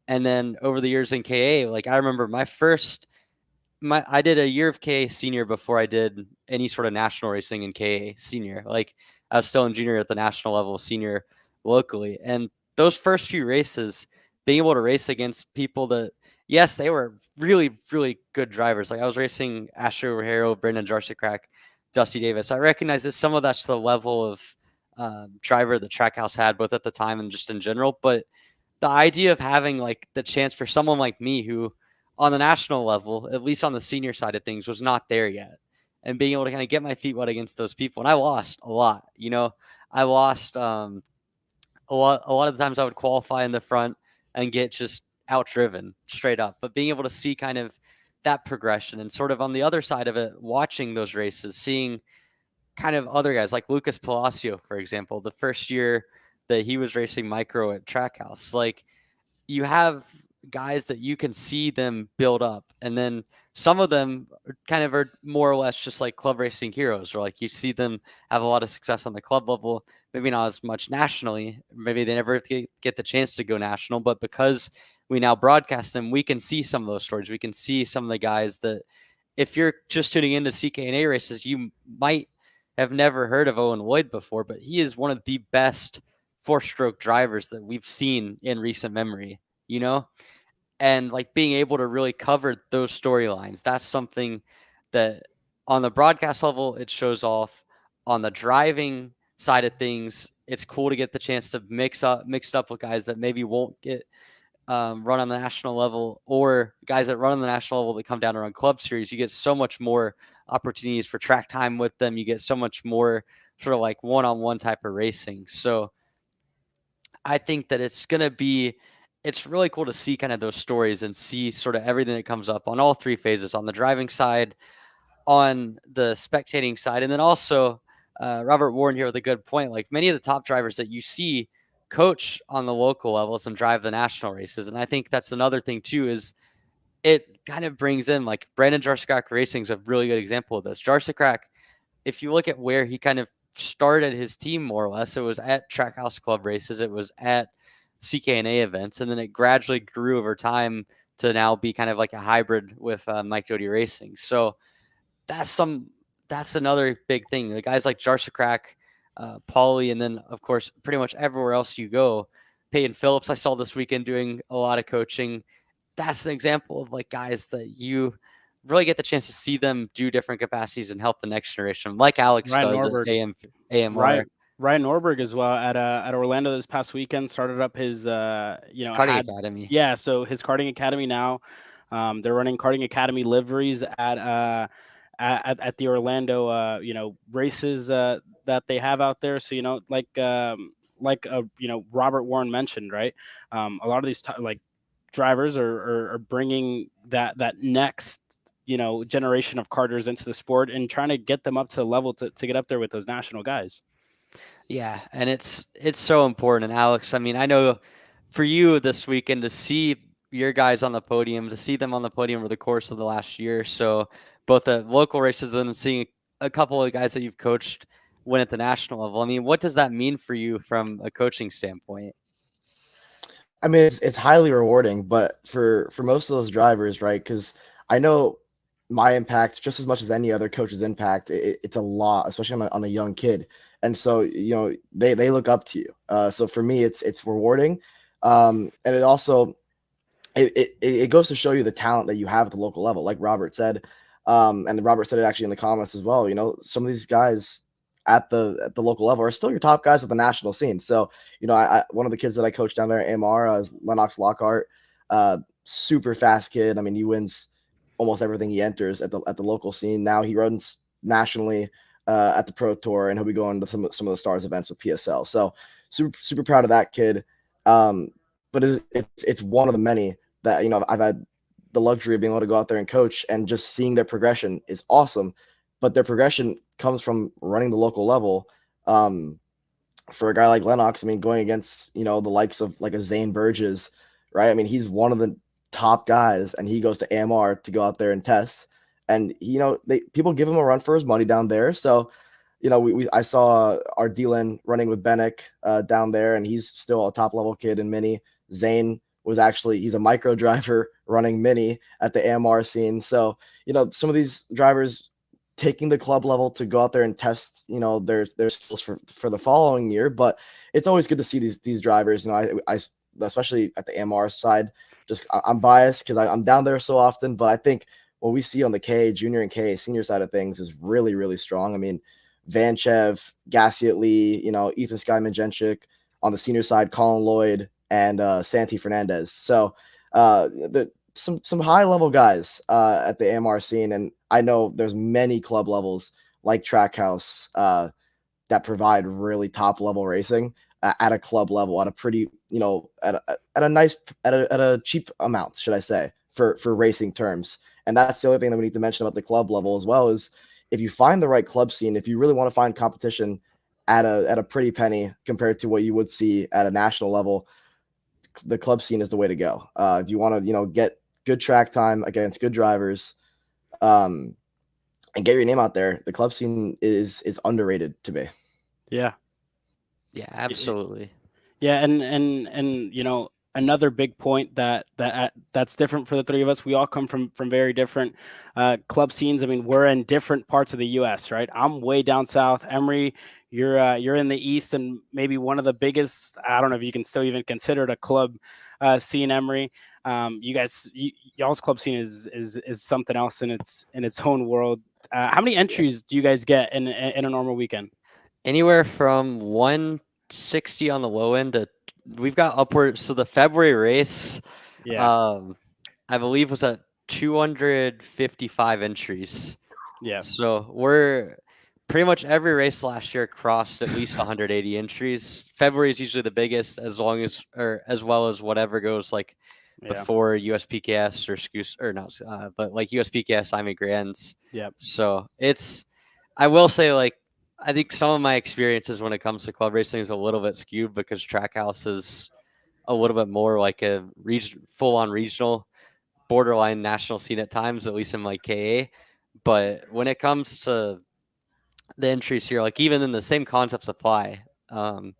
And then over the years in KA, like I remember I did a year of KA senior before I did any sort of national racing in KA senior. Like I was still in junior at the national level, senior locally. And those first few races, being able to race against people that, yes, they were really, really good drivers. Like I was racing Astro Rogero, Brendan Jarsicrack, Dusty Davis. I recognize that some of that's the level of driver the Trackhouse had, both at the time and just in general. But the idea of having like the chance for someone like me who on the national level, at least on the senior side of things, was not there yet, and being able to kind of get my feet wet against those people. And I lost a lot, I lost a lot of the times I would qualify in the front and get just outdriven straight up. But being able to see kind of that progression, and sort of on the other side of it, watching those races, seeing kind of other guys like Lucas Palacio, for example, the first year that he was racing micro at Trackhouse, like you have guys that you can see them build up, and then some of them kind of are more or less just like club racing heroes, or like you see them have a lot of success on the club level, maybe not as much nationally, maybe they never get the chance to go national, but because we now broadcast them, we can see some of those stories. We can see some of the guys that if you're just tuning into CKNA races, you might have never heard of Owen Lloyd before, but he is one of the best four-stroke drivers that we've seen in recent memory, and like being able to really cover those storylines. That's something that on the broadcast level, it shows off. On the driving side of things, it's cool to get the chance to mix it up with guys that maybe won't get run on the national level, or guys that run on the national level that come down to run club series. You get so much more opportunities for track time with them. You get so much more sort of like one-on-one type of racing. So I think that it's really cool to see kind of those stories and see sort of everything that comes up on all three phases, on the driving side, on the spectating side. And then also Robert Warren here with a good point. Like many of the top drivers that you see coach on the local levels and drive the national races. And I think that's another thing too, is it kind of brings in, like, Brandon Jarsakrak Racing is a really good example of this. Jarsakrak, if you look at where he kind of started his team, more or less, it was at Trackhouse Club races, it was at CKNA events, and then it gradually grew over time to now be kind of like a hybrid with Mike Doty Racing. So that's another big thing. The guys like Jarsakrak, Pauly, and then of course pretty much everywhere else you go. Peyton Phillips, I saw this weekend doing a lot of coaching. That's an example of, like, guys that you really get the chance to see them do different capacities and help the next generation, like Alex Ryan does Norberg. at AMR. Ryan Norberg as well at Orlando this past weekend started up his Karting Academy. Yeah, so his karting academy now. They're running karting academy liveries at the Orlando races that they have out there. So Robert Warren mentioned, right? A lot of these drivers are bringing that next generation of karters into the sport and trying to get them up to the level to get up there with those national guys. Yeah, and it's so important. And Alex, I mean, I know for you this weekend to see your guys on the podium, to see them on the podium over the course of the last year, so both the local races and then seeing a couple of guys that you've coached win at the national level. I mean, what does that mean for you from a coaching standpoint? I mean, it's highly rewarding, but for most of those drivers, right? Because I know my impact just as much as any other coach's impact. It's a lot, especially on a young kid, and so they look up to you. So for me, it's rewarding, and it also it goes to show you the talent that you have at the local level, like Robert said, and Robert said it actually in the comments as well. Some of these guys at the local level are still your top guys at the national scene. So, one of the kids that I coach down there at AMR is Lennox Lockhart, super fast kid. I mean, he wins almost everything he enters at the local scene. Now he runs nationally at the Pro Tour, and he'll be going to some of the Stars events with PSL. So super proud of that kid. But it's one of the many that I've had the luxury of being able to go out there and coach, and just seeing their progression is awesome. But their progression comes from running the local level. For a guy like Lennox, I mean, going against the likes of like a Zane Burgess, right? I mean, he's one of the top guys, and he goes to AMR to go out there and test. And people give him a run for his money down there. So, I saw our Dylan running with Bennick down there, and he's still a top level kid in Mini. Zane he's a micro driver running Mini at the AMR scene. So, some of these drivers taking the club level to go out there and test, their skills for the following year. But it's always good to see these drivers. I especially at the AMR side, I'm biased because I'm down there so often, but I think what we see on the K junior and K senior side of things is really, really strong. I mean, Vanchev, Gassiet Lee, Ethan Skyman Jenchik on the senior side, Colin Lloyd, and Santi Fernandez. So some high level guys at the AMR scene, and I know there's many club levels like Trackhouse that provide really top level racing at a club level, at a pretty at a cheap amount, should I say, for racing terms. And that's the other thing that we need to mention about the club level as well, is if you find the right club scene, if you really want to find competition at a pretty penny compared to what you would see at a national level, the club scene is the way to go. If you want to, get good track time against good drivers, and get your name out there, the club scene is underrated to me. Yeah, absolutely. Yeah, and another big point that's different for the three of us. We all come from very different club scenes. I mean, we're in different parts of the U.S., right? I'm way down south. Emery, you're in the east, and maybe one of the biggest. I don't know if you can still even consider it a club scene, Emery. Y'all's club scene is something else in its own world. How many entries do you guys get in a normal weekend? Anywhere from 160 on the low end to we've got upwards. So the February race, I believe was at 255 entries. Yeah. So we're pretty much every race last year crossed at least 180 entries. February is usually the biggest, as well as whatever goes before USPKS or Scoos or no, but like USPKS, IME Grands. Yeah. So I will say I think some of my experiences when it comes to club racing is a little bit skewed because Trackhouse is a little bit more like a full-on regional, borderline national scene at times, at least in like KA. But when it comes to the entries here, like even in the same concepts apply, where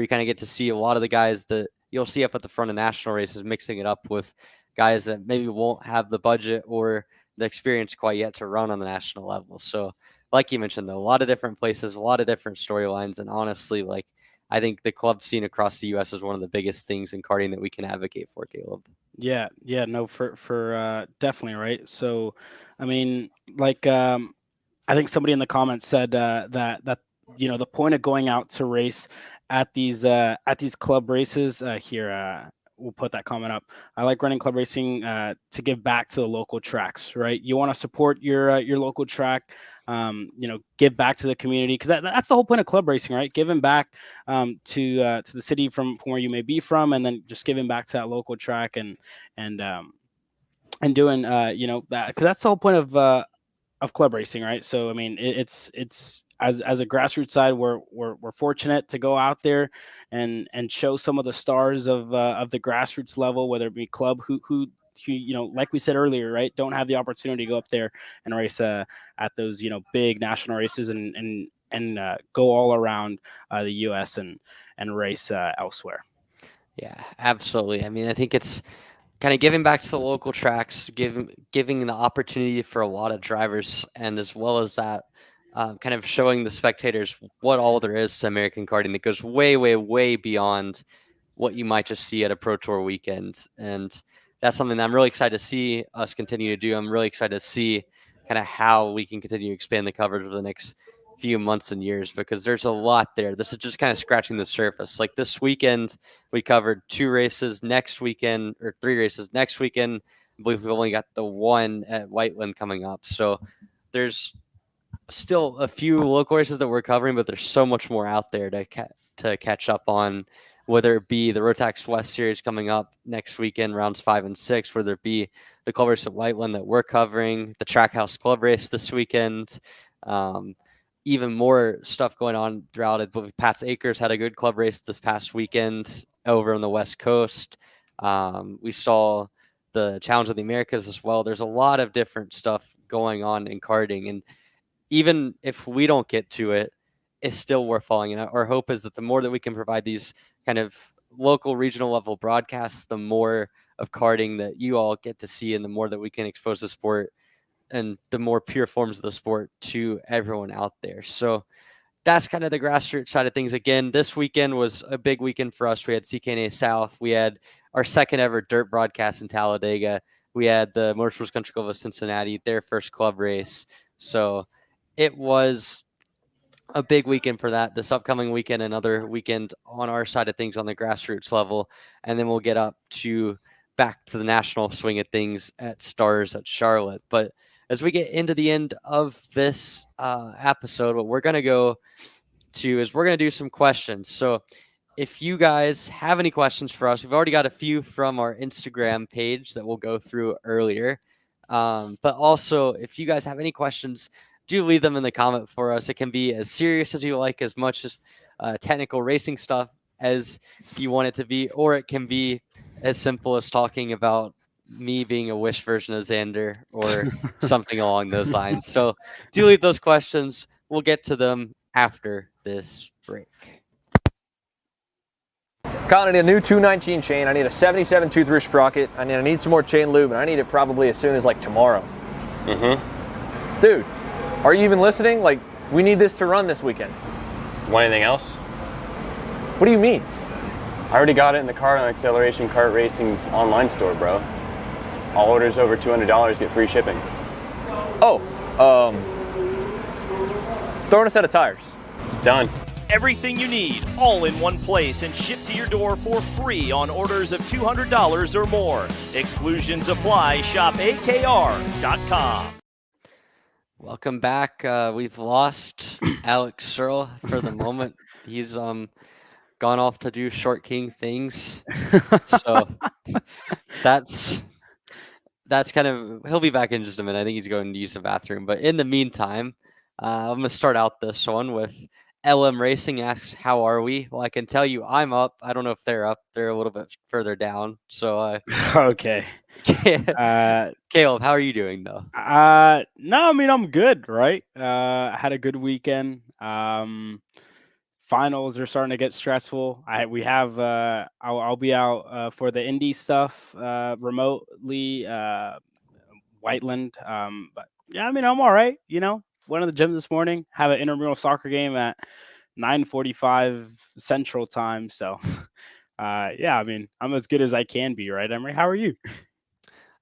you kind of get to see a lot of the guys that you'll see up at the front of national races, mixing it up with guys that maybe won't have the budget or the experience quite yet to run on the national level. So like you mentioned, though, a lot of different places, a lot of different storylines. And honestly, like I think the club scene across the U.S. is one of the biggest things in karting that we can advocate for, Caleb. Yeah, no, for definitely, right. So, I mean, like, I think somebody in the comments said that the point of going out to race at these club races here. We'll put that comment up. I like running club racing to give back to the local tracks, right? You want to support your local track, give back to the community, because that's the whole point of club racing, right? Giving back to the city from where you may be from, and then just giving back to that local track and doing that, because that's the whole point of club racing, right? So I mean, it's as a grassroots side, we're fortunate to go out there and show some of the stars of the grassroots level, whether it be club who like we said earlier, right, don't have the opportunity to go up there and race at those big national races and go all around the U.S. and race elsewhere. Yeah, absolutely. I mean, I think it's kind of giving back to the local tracks, giving the opportunity for a lot of drivers, and as well as that, kind of showing the spectators what all there is to American karting that goes way, way, way beyond what you might just see at a Pro Tour weekend. And that's something that I'm really excited to see us continue to do. I'm really excited to see kind of how we can continue to expand the coverage over the next few months and years, because there's a lot there. This is just kind of scratching the surface. Like this weekend, we covered 2 races. Next weekend, or 3 races next weekend, I believe we've only got the one at Whiteland coming up. So there's still a few local races that we're covering, but there's so much more out there to catch up on, whether it be the Rotax West Series coming up next weekend, rounds 5 and 6, whether it be the club race at Whiteland that we're covering, the Trackhouse Club race this weekend, even more stuff going on throughout it. But Pat's Acres had a good club race this past weekend over on the West Coast. We saw the Challenge of the Americas as well. There's a lot of different stuff going on in karting, and even if we don't get to it, it's still worth following. And our hope is that the more that we can provide these kind of local, regional level broadcasts, the more of karting that you all get to see, and the more that we can expose the sport and the more pure forms of the sport to everyone out there. So that's kind of the grassroots side of things. Again, this weekend was a big weekend for us. We had CKNA South. We had our second ever dirt broadcast in Talladega. We had the Motorsports Country Club of Cincinnati, their first club race. So it was a big weekend for that. This upcoming weekend, another weekend on our side of things on the grassroots level. And then we'll get up to back to the national swing of things at Stars at Charlotte. But as we get into the end of this episode, what we're going to go to is we're going to do some questions. So if you guys have any questions for us, we've already got a few from our Instagram page that we'll go through earlier. But also, if you guys have any questions, do leave them in the comment for us. It can be as serious as you like, as much as technical racing stuff as you want it to be, or it can be as simple as talking about me being a Wish version of Xander or something along those lines. So do leave those questions. We'll get to them after this break. Colin, I need a new 219 chain. I need a 77 toothbrush sprocket. I need some more chain lube, and I need it probably as soon as like tomorrow. Mm-hmm. Dude, are you even listening? Like, we need this to run this weekend. Want anything else? What do you mean? I already got it in the car on Acceleration Kart Racing's online store, bro. All orders over $200 get free shipping. Oh, throw in a set of tires. Done. Everything you need, all in one place, and shipped to your door for free on orders of $200 or more. Exclusions apply. Shop AKR.com. Welcome back. We've lost Alex Searle for the moment. He's gone off to do Short King things. So that's kind of, he'll be back in just a minute. I think he's going to use the bathroom. But in the meantime, I'm gonna start out this one with LM Racing asks, "How are we?" Well, I can tell you, I'm up. I don't know if they're up. They're a little bit further down. So, Okay. Caleb, how are you doing though? No, I mean I'm good, right? I had a good weekend. Finals are starting to get stressful. We have I'll be out for the indie stuff remotely, Whiteland. But yeah, I mean I'm all right. Went to the gym this morning. Have an intramural soccer game at 9:45 Central Time. So, yeah, I mean I'm as good as I can be, right, Emery? How are you?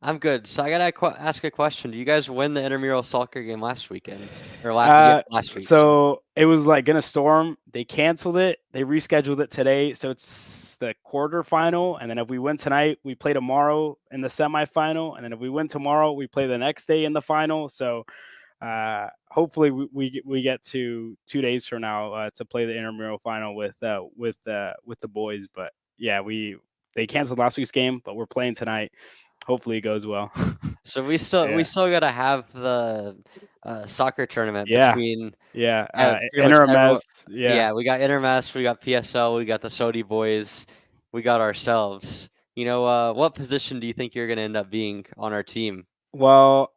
I'm good. So I gotta ask a question. Do you guys win the intramural soccer game last weekend or last week? Sorry. So it was like gonna storm. They canceled it. They rescheduled it today. So it's the quarterfinal, and then if we win tonight, we play tomorrow in the semifinal, and then if we win tomorrow, we play the next day in the final. So hopefully we get to 2 days from now to play the intramural final with the boys. But yeah, they canceled last week's game, but we're playing tonight. Hopefully it goes well. So we still gotta have the soccer tournament between Intermess. Yeah, we got Intermess, we got PSL, we got the Sodi boys, we got ourselves. What position do you think you're gonna end up being on our team? Well,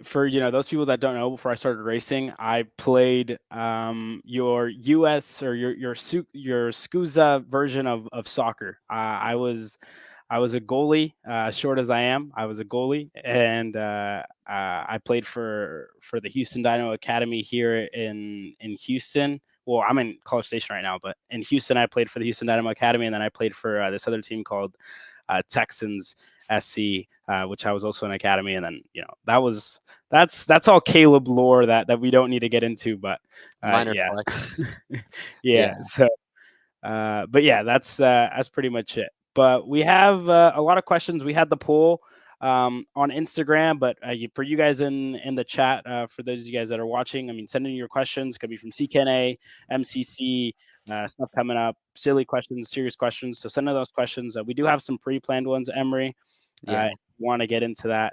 for those people that don't know, before I started racing, I played your US or your SCUSA version of soccer. I was a goalie, short as I am. I was a goalie, and I played for the Houston Dynamo Academy here in Houston. Well, I'm in College Station right now, but in Houston, I played for the Houston Dynamo Academy, and then I played for this other team called Texans SC, which I was also in Academy. And then that's all Caleb lore that we don't need to get into, but Minor flex. yeah. So, but yeah, that's pretty much it. But we have a lot of questions. We had the poll on Instagram, but for you guys in the chat, for those of you guys that are watching, I mean, send in your questions. Could be from CKNA, MCC, stuff coming up, silly questions, serious questions. So send in those questions. We do have some pre-planned ones, Emery. Yeah. Want to get into that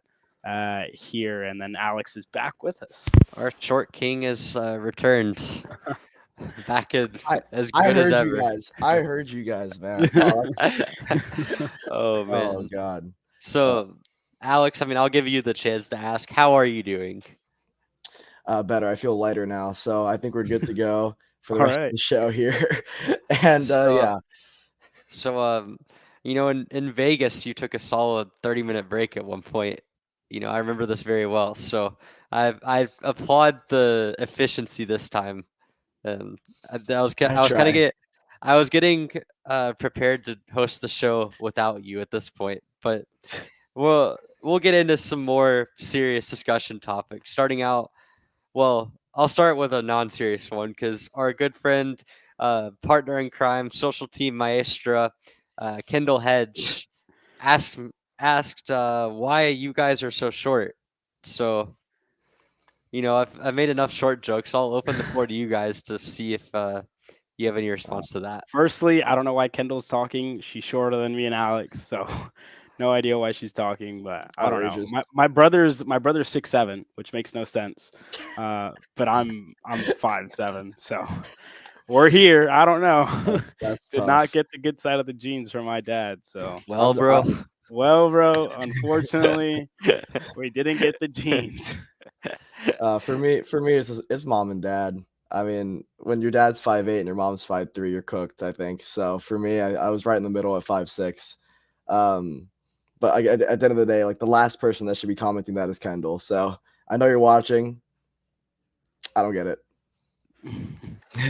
here, and then Alex is back with us. Our short king is returned. Back as good as ever. I heard you guys, man. Oh man. Oh god. So, Alex, I mean, I'll give you the chance to ask, how are you doing? Better. I feel lighter now, so I think we're good to go for the rest of the show here. And yeah. So, in Vegas, you took a solid 30-minute break at one point. I remember this very well. So I applaud the efficiency this time. And I was getting prepared to host the show without you at this point, but we'll get into some more serious discussion topics. Starting out, well, I'll start with a non-serious one because our good friend, partner in crime, social team maestra, Kendall Hedge, asked why you guys are so short. So, I've made enough short jokes. I'll open the floor to you guys to see if you have any response to that. Firstly, I don't know why Kendall's talking. She's shorter than me and Alex, so no idea why she's talking. But I don't know. My brother's 6'7", which makes no sense. But I'm 5'7", so we're here. I don't know. Did not get the good side of the genes from my dad. So well, bro. Unfortunately, we didn't get the genes. For me, it's mom and dad. I mean, when your dad's 5'8" and your mom's 5'3", you're cooked, I think. So for me, I was right in the middle at 5'6". But at the end of the day, like the last person that should be commenting that is Kendall. So I know you're watching. I don't get it.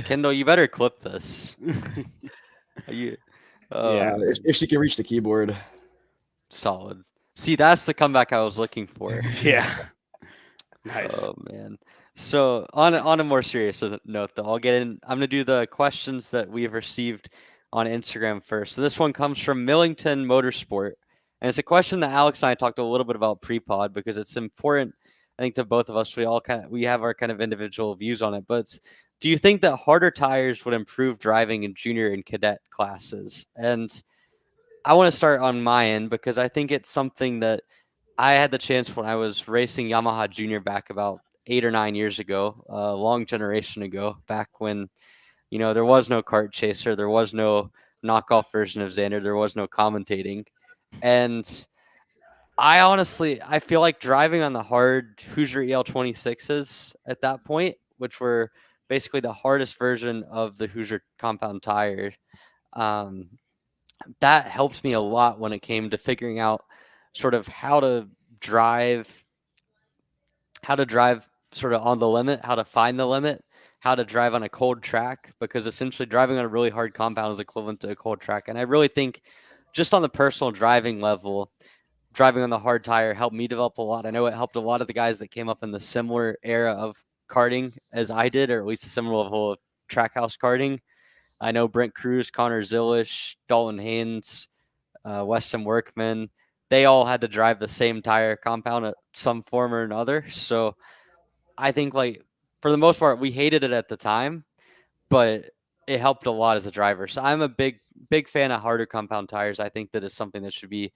Kendall, you better clip this. If she can reach the keyboard. Solid. See, that's the comeback I was looking for. Yeah. Nice. Oh man. So on a more serious note, though, I'm gonna do the questions that we have received on Instagram first. So this one comes from Millington Motorsport, and it's a question that Alex and I talked a little bit about pre-pod because it's important, I think, to both of us. We have our kind of individual views on it, but do you think that harder tires would improve driving in junior and cadet classes? And I want to start on my end because I think it's something that I had the chance when I was racing Yamaha Junior back about 8 or 9 years ago, a long generation ago, back when, there was no kart chaser, there was no knockoff version of Xander, there was no commentating. And I feel like driving on the hard Hoosier EL26s at that point, which were basically the hardest version of the Hoosier compound tire, um, that helped me a lot when it came to figuring out sort of how to drive sort of on the limit, how to find the limit, how to drive on a cold track, because essentially driving on a really hard compound is equivalent to a cold track. And I really think just on the personal driving level, driving on the hard tire helped me develop a lot. I know it helped a lot of the guys that came up in the similar era of karting as I did, or at least a similar level of trackhouse karting. I know Brent Cruz, Connor Zillish, Dalton Haynes, Weston Workman, they all had to drive the same tire compound at some form or another. So I think, like, for the most part, we hated it at the time, but it helped a lot as a driver. So I'm a big fan of harder compound tires. I think that is something that should be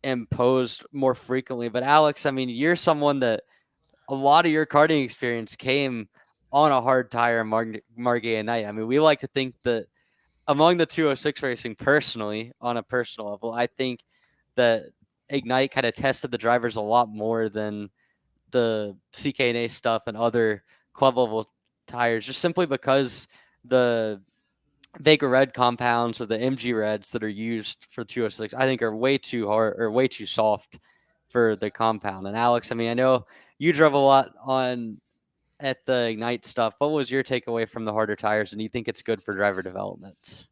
imposed more frequently. But Alex, I mean, you're someone that a lot of your karting experience came on a hard tire, Margay and Knight. I mean, we like to think that among the 206 racing personally, on a personal level, I think that Ignite kind of tested the drivers a lot more than the CKNA stuff and other club level tires, just simply because the Vega Red compounds or the MG Reds that are used for 206, I think, are way too hard or way too soft for the compound. And Alex, I mean, I know you drove a lot on at the Ignite stuff. What was your takeaway from the harder tires, and do you think it's good for driver development?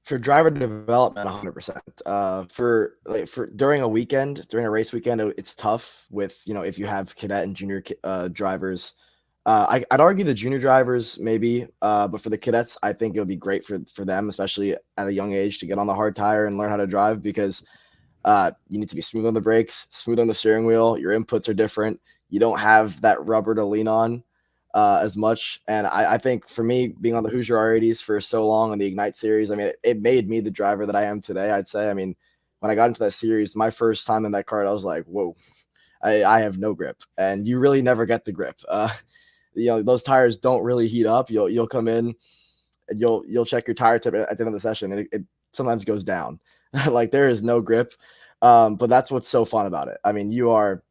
For driver development, 100%. For during a race weekend, it's tough with, if you have cadet and junior drivers. I'd argue the junior drivers maybe, but for the cadets, I think it would be great for them, especially at a young age, to get on the hard tire and learn how to drive, because you need to be smooth on the brakes, smooth on the steering wheel. Your inputs are different. You don't have that rubber to lean on as much. And I think for me, being on the Hoosier R80s for so long in the Ignite series, I mean, it made me the driver that I am today, I'd say. I mean, when I got into that series, my first time in that kart, I was like, whoa, I have no grip. And you really never get the grip. Those tires don't really heat up. You'll come in and you'll check your tire tip at the end of the session, and it sometimes goes down. Like, there is no grip. But that's what's so fun about it. I mean, you are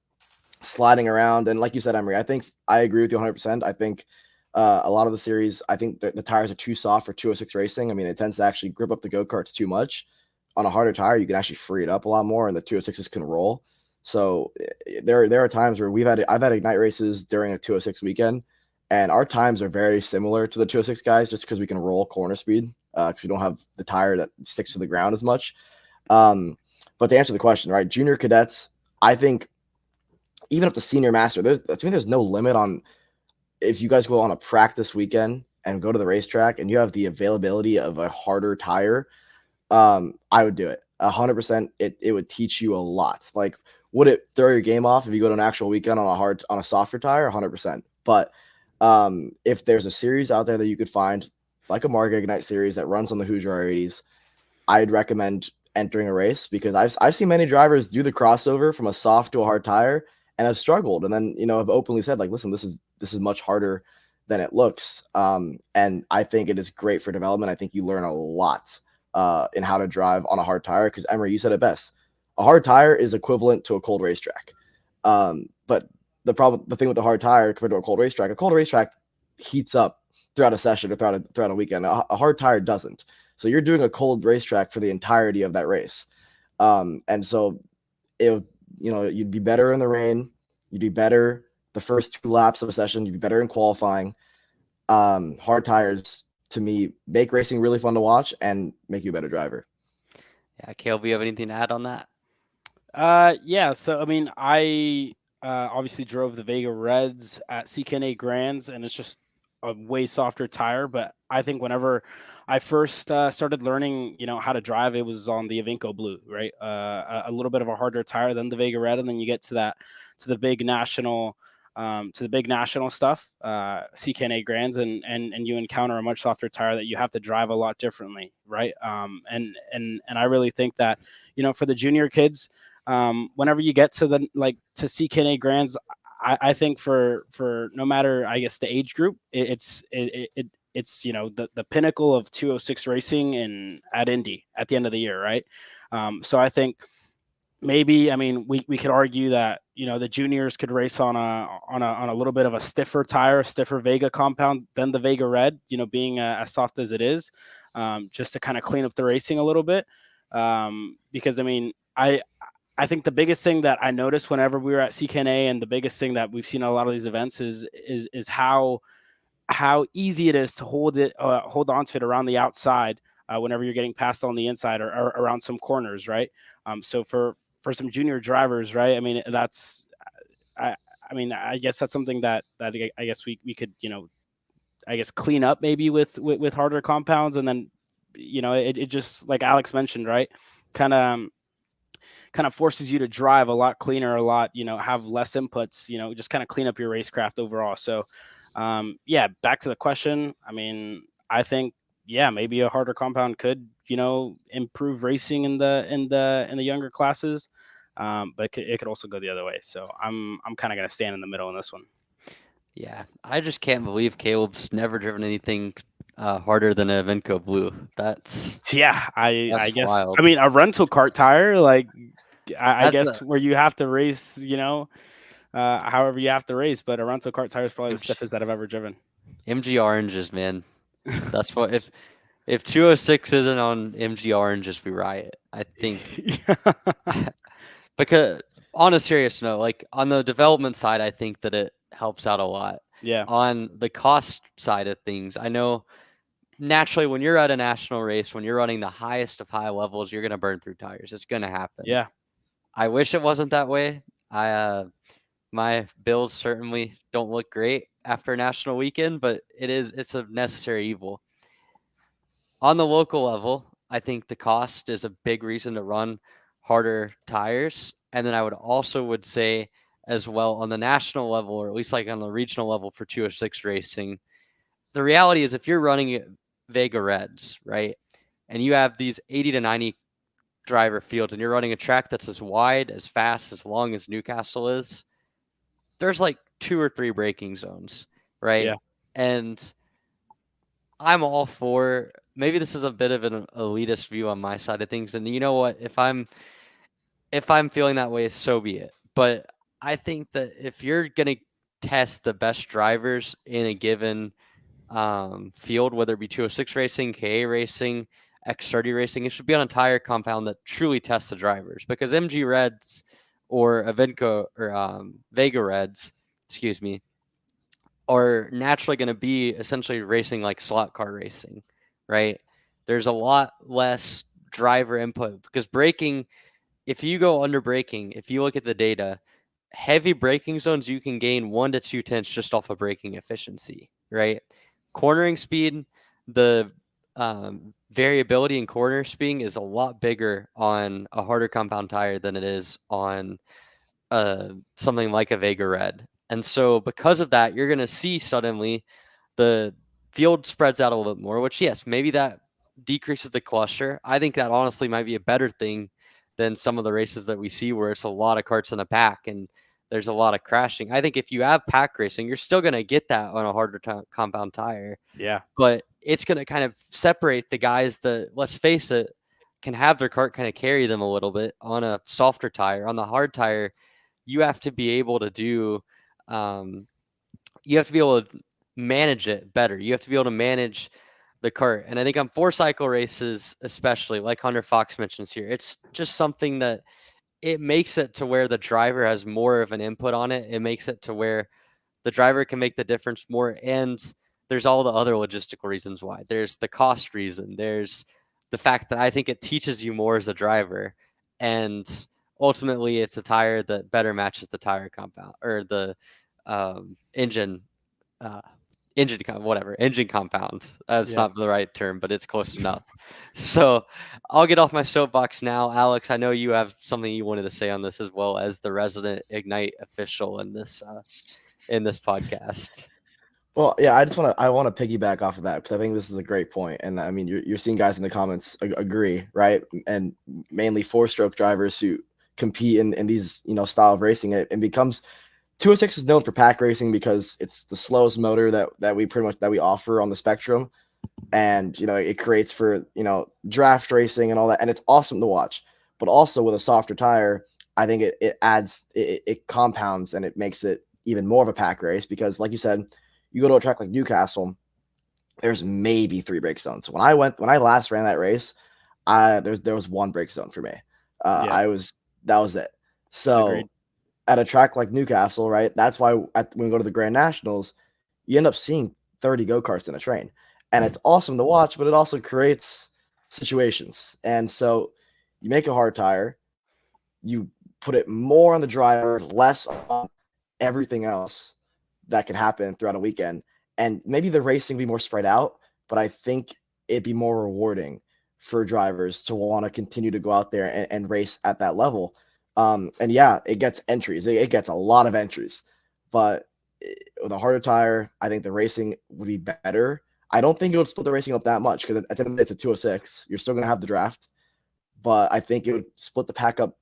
sliding around, and like you said, Emery, I think I agree with you 100%. I think a lot of the series, I think the tires are too soft for 206 racing. I mean, it tends to actually grip up the go-karts too much. On a harder tire, you can actually free it up a lot more, and the 206s can roll. So there are times where I've had Ignite races during a 206 weekend, and our times are very similar to the 206 guys, just because we can roll corner speed, because we don't have the tire that sticks to the ground as much. But to answer the question, right, junior cadets, I think even up to senior master, there's no limit on, if you guys go on a practice weekend and go to the racetrack and you have the availability of a harder tire, I would do it 100%. It would teach you a lot. Like, would it throw your game off if you go to an actual weekend on a softer tire? 100%. But if there's a series out there that you could find, like a Margay Ignite series that runs on the Hoosier R80s, I'd recommend entering a race, because I've seen many drivers do the crossover from a soft to a hard tire and have struggled, and then have openly said, like, listen, this is much harder than it looks. And I think it is great for development. I think you learn a lot in how to drive on a hard tire, because Emery, you said it best. A hard tire is equivalent to a cold racetrack. But the thing with the hard tire compared to a cold racetrack heats up throughout a session or throughout a weekend. A hard tire doesn't. So you're doing a cold racetrack for the entirety of that race. And so you'd be better in the rain. You'd be better the first 2 laps of a session. You'd be better in qualifying. Hard tires, to me, make racing really fun to watch and make you a better driver. Yeah, Caleb, you have anything to add on that? Yeah. So, I mean, I obviously drove the Vega Reds at CKNA Grands, and it's just a way softer tire. But I think whenever I first started learning, how to drive, it was on the Avinco Blue, right? A little bit of a harder tire than the Vega Red, and then you get to the big national stuff, CKNA Grands, and you encounter a much softer tire that you have to drive a lot differently, right? And I really think that, for the junior kids, whenever you get to CKNA Grands, I think for no matter, I guess, the age group, it's the pinnacle of 206 racing at Indy at the end of the year, right? So I think maybe, I mean, we could argue that the juniors could race on a little bit of a stiffer tire, stiffer Vega compound than the Vega Red, being as soft as it is, just to kind of clean up the racing a little bit. Because I mean, I think the biggest thing that I noticed whenever we were at CKNA, and the biggest thing that we've seen at a lot of these events is how easy it is to hold on to it around the outside whenever you're getting passed on the inside or around some corners, right? So for some junior drivers, right? I mean, I guess that's something that I guess we could, I guess clean up maybe with harder compounds, and then it just, like Alex mentioned, right, kind of forces you to drive a lot cleaner, a lot, have less inputs, just kind of clean up your racecraft overall. So back to the question. I mean, I think maybe a harder compound could improve racing in the younger classes, but it could also go the other way. So I'm kind of gonna stand in the middle in this one. Yeah, I just can't believe Caleb's never driven anything harder than a Venco Blue. That's I guess wild. I mean, a rental kart tire, like I That's guess where you have to race, however you have to race, but a rental kart tire is probably the stiffest that I've ever driven. MG oranges, man. That's what if 206 isn't on MG oranges, we riot, I think. Because on a serious note, like on the development side, I think that it helps out a lot. Yeah. On the cost side of things, I know naturally when you're at a national race, when you're running the highest of high levels, you're going to burn through tires. It's going to happen. Yeah. I wish it wasn't that way. My bills certainly don't look great after a national weekend, but it's a necessary evil. On the local level, I think the cost is a big reason to run harder tires. And then I would say as well on the national level, or at least like on the regional level for 206 racing, the reality is if you're running Vega Reds, right, and you have these 80 to 90 driver fields and you're running a track that's as wide, as fast, as long as Newcastle is, there's like 2 or 3 braking zones, right? Yeah. And I'm all for, maybe this is a bit of an elitist view on my side of things, and you know what, if I'm feeling that way, so be it. But I think that if you're going to test the best drivers in a given field, whether it be 206 racing, KA racing, X30 racing, it should be on a tire compound that truly tests the drivers, because MG Reds or Avenco or Vega Reds, excuse me, are naturally going to be essentially racing like slot car racing, right? There's a lot less driver input because braking, if you go under braking, if you look at the data, heavy braking zones, you can gain 1 to 2 tenths just off of braking efficiency, right? Cornering speed, the variability in corner speed is a lot bigger on a harder compound tire than it is on something like a Vega Red. And so because of that, you're going to see suddenly the field spreads out a little bit more, which, yes, maybe that decreases the cluster. I think that honestly might be a better thing than some of the races that we see where it's a lot of carts in a pack and there's a lot of crashing. I think if you have pack racing, you're still going to get that on a harder compound tire. Yeah. But it's going to kind of separate the guys that, let's face it, can have their cart kind of carry them a little bit on a softer tire. On the hard tire, you have to be able to do you have to be able to manage it better. You have to be able to manage the cart. And I think on 4-cycle races, especially like Hunter Fox mentions here, it's just something that it makes it to where the driver has more of an input on it. It makes it to where the driver can make the difference more. And there's all the other logistical reasons why. There's the cost reason. There's the fact that I think it teaches you more as a driver. And ultimately, it's a tire that better matches the tire compound or the engine compound. That's not the right term, but it's close enough. So I'll get off my soapbox now. Alex, I know you have something you wanted to say on this as well as the resident Ignite official in this podcast. Well, yeah, I want to piggyback off of that because I think this is a great point. And I mean, you're seeing guys in the comments agree, right? And mainly 4-stroke drivers who compete in these, style of racing. It becomes 206 is known for pack racing because it's the slowest motor that we offer on the spectrum, and it creates for draft racing and all that, and it's awesome to watch. But also with a softer tire, I think it compounds and it makes it even more of a pack race, because like you said, you go to a track like Newcastle, there's maybe 3 brake zones. When I last ran that race, there was 1 brake zone for me. That was it. So Agreed. At a track like Newcastle, right? That's why when we go to the Grand Nationals, you end up seeing 30 go-karts in a train. And it's awesome to watch, but it also creates situations. And so you make a hard tire, you put it more on the driver, less on everything else that could happen throughout a weekend. And maybe the racing be more spread out, but I think it'd be more rewarding for drivers to want to continue to go out there and race at that level. And yeah, it gets entries. It gets a lot of entries, but with a harder tire, I think the racing would be better. I don't think it would split the racing up that much, because at the end of the day, it's a 206. You're still going to have the draft, but I think it would split the pack up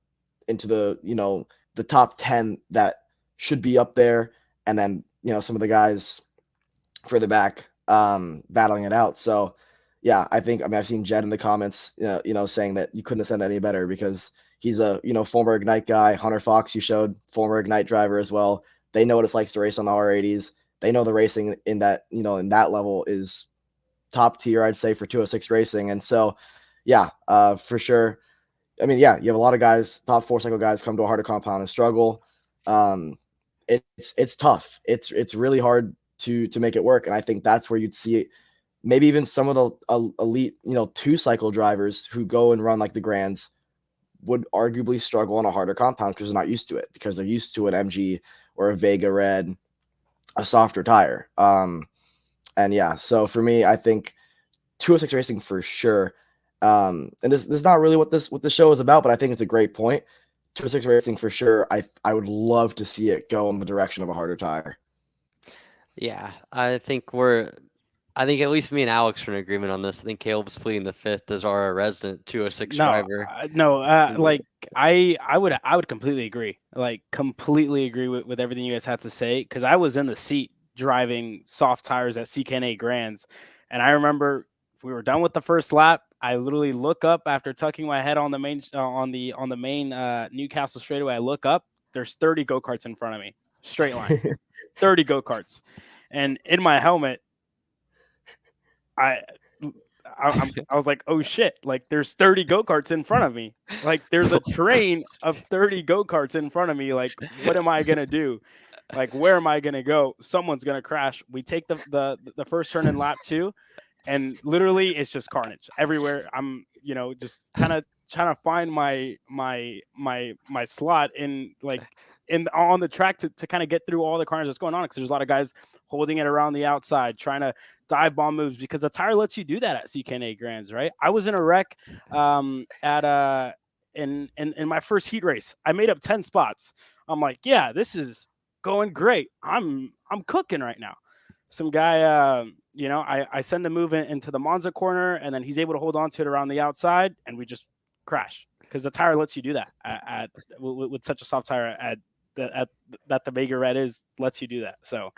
into the top 10 that should be up there, and then some of the guys further back battling it out. So yeah, I've seen Jed in the comments saying that you couldn't have said it any better, because he's a former Ignite guy. Hunter Fox, you showed, former Ignite driver as well. They know what it's like to race on the R80s. They know the racing in that in that level is top tier, I'd say, for 206 racing. And so yeah, for sure. I mean, yeah, you have a lot of guys, top 4 cycle guys, come to a harder compound and struggle. It's tough. It's really hard to make it work. And I think that's where you'd see it. Maybe even some of the elite 2 cycle drivers who go and run like the Grands would arguably struggle on a harder compound, because they're not used to it, because they're used to an MG or a Vega Red, a softer tire. And yeah, so for me, I think 206 racing for sure. And this is not really what the show is about, but I think it's a great point. 206 racing for sure. I would love to see it go in the direction of a harder tire. Yeah, I think at least me and Alex are in agreement on this. I think Caleb's pleading the fifth as our resident 206 driver. Like I would completely agree. Like completely agree with everything you guys had to say, because I was in the seat driving soft tires at CKNA Grands, and I remember we were done with the first lap. I literally look up after tucking my head on the main Newcastle straightaway. I look up, there's 30 go-karts in front of me, straight line, 30 go-karts, and in my helmet, I was like, oh shit, like there's 30 go-karts in front of me. Like there's a train of 30 go-karts in front of me. Like, what am I gonna do? Like, where am I gonna go? Someone's gonna crash. We take the first turn in lap 2, and literally it's just carnage everywhere. I'm just kind of trying to find my slot on the track to kind of get through all the carnage that's going on, because there's a lot of guys holding it around the outside, trying to dive bomb moves, because the tire lets you do that at CKNA Grands, right? I was in a wreck in my first heat race. I made up 10 spots. I'm like, yeah, this is going great. I'm cooking right now. Some guy, I send a move into the Monza corner, and then he's able to hold on to it around the outside, and we just crash, because the tire lets you do that with such a soft tire that the Vega Red lets you do that. So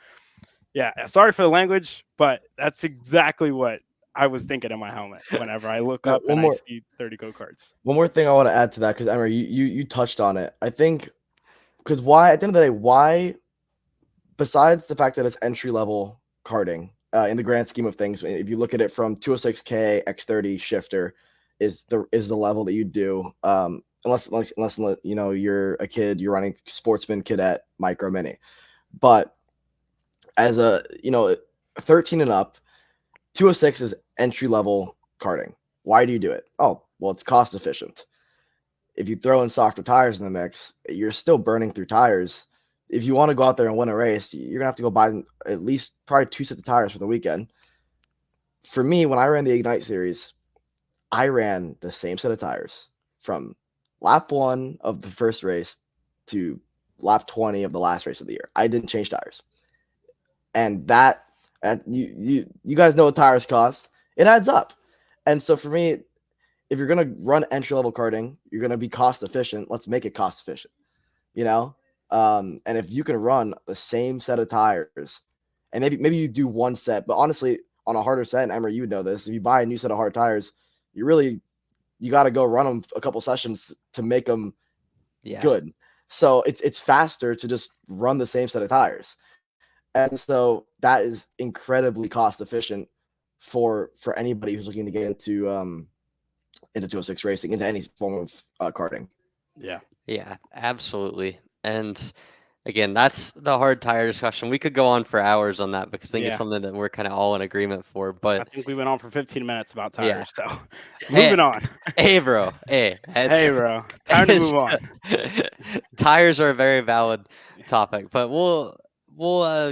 yeah, sorry for the language, but that's exactly what I was thinking in my helmet whenever I look up and I see 30 go-karts. One more thing I want to add to that, because Emery, you touched on it. I think, because why, at the end of the day, why, besides the fact that it's entry-level karting, in the grand scheme of things, if you look at it from 206K X30 shifter is the level that you do, unless you're a kid, you're running Sportsman Cadet Micro Mini. But as a 13 and up, 206 is entry level karting. Why do you do it? Oh, well, it's cost efficient. If you throw in softer tires in the mix, you're still burning through tires. If you want to go out there and win a race, you're gonna have to go buy at least probably 2 sets of tires for the weekend. For me, when I ran the Ignite series, I ran the same set of tires from lap 1 of the first race to lap 20 of the last race of the year. I didn't change tires. And that, you guys know what tires cost. It adds up. And so for me, if you're going to run entry-level karting, you're going to be cost efficient. Let's make it cost efficient. And if you can run the same set of tires, and maybe you do one set, but honestly, on a harder set, and Emery, you would know this, if you buy a new set of hard tires, you got to go run them a couple sessions to make them good. So it's faster to just run the same set of tires. And so that is incredibly cost efficient for anybody who's looking to get into 206 racing, into any form of karting. Yeah, absolutely. And again, that's the hard tire discussion. We could go on for hours on that because I think it's something that we're kind of all in agreement for. But I think we went on for 15 minutes about tires. So Hey, moving on. Hey, bro. Hey, bro. Time to move on. Tires are a very valid topic, but we'll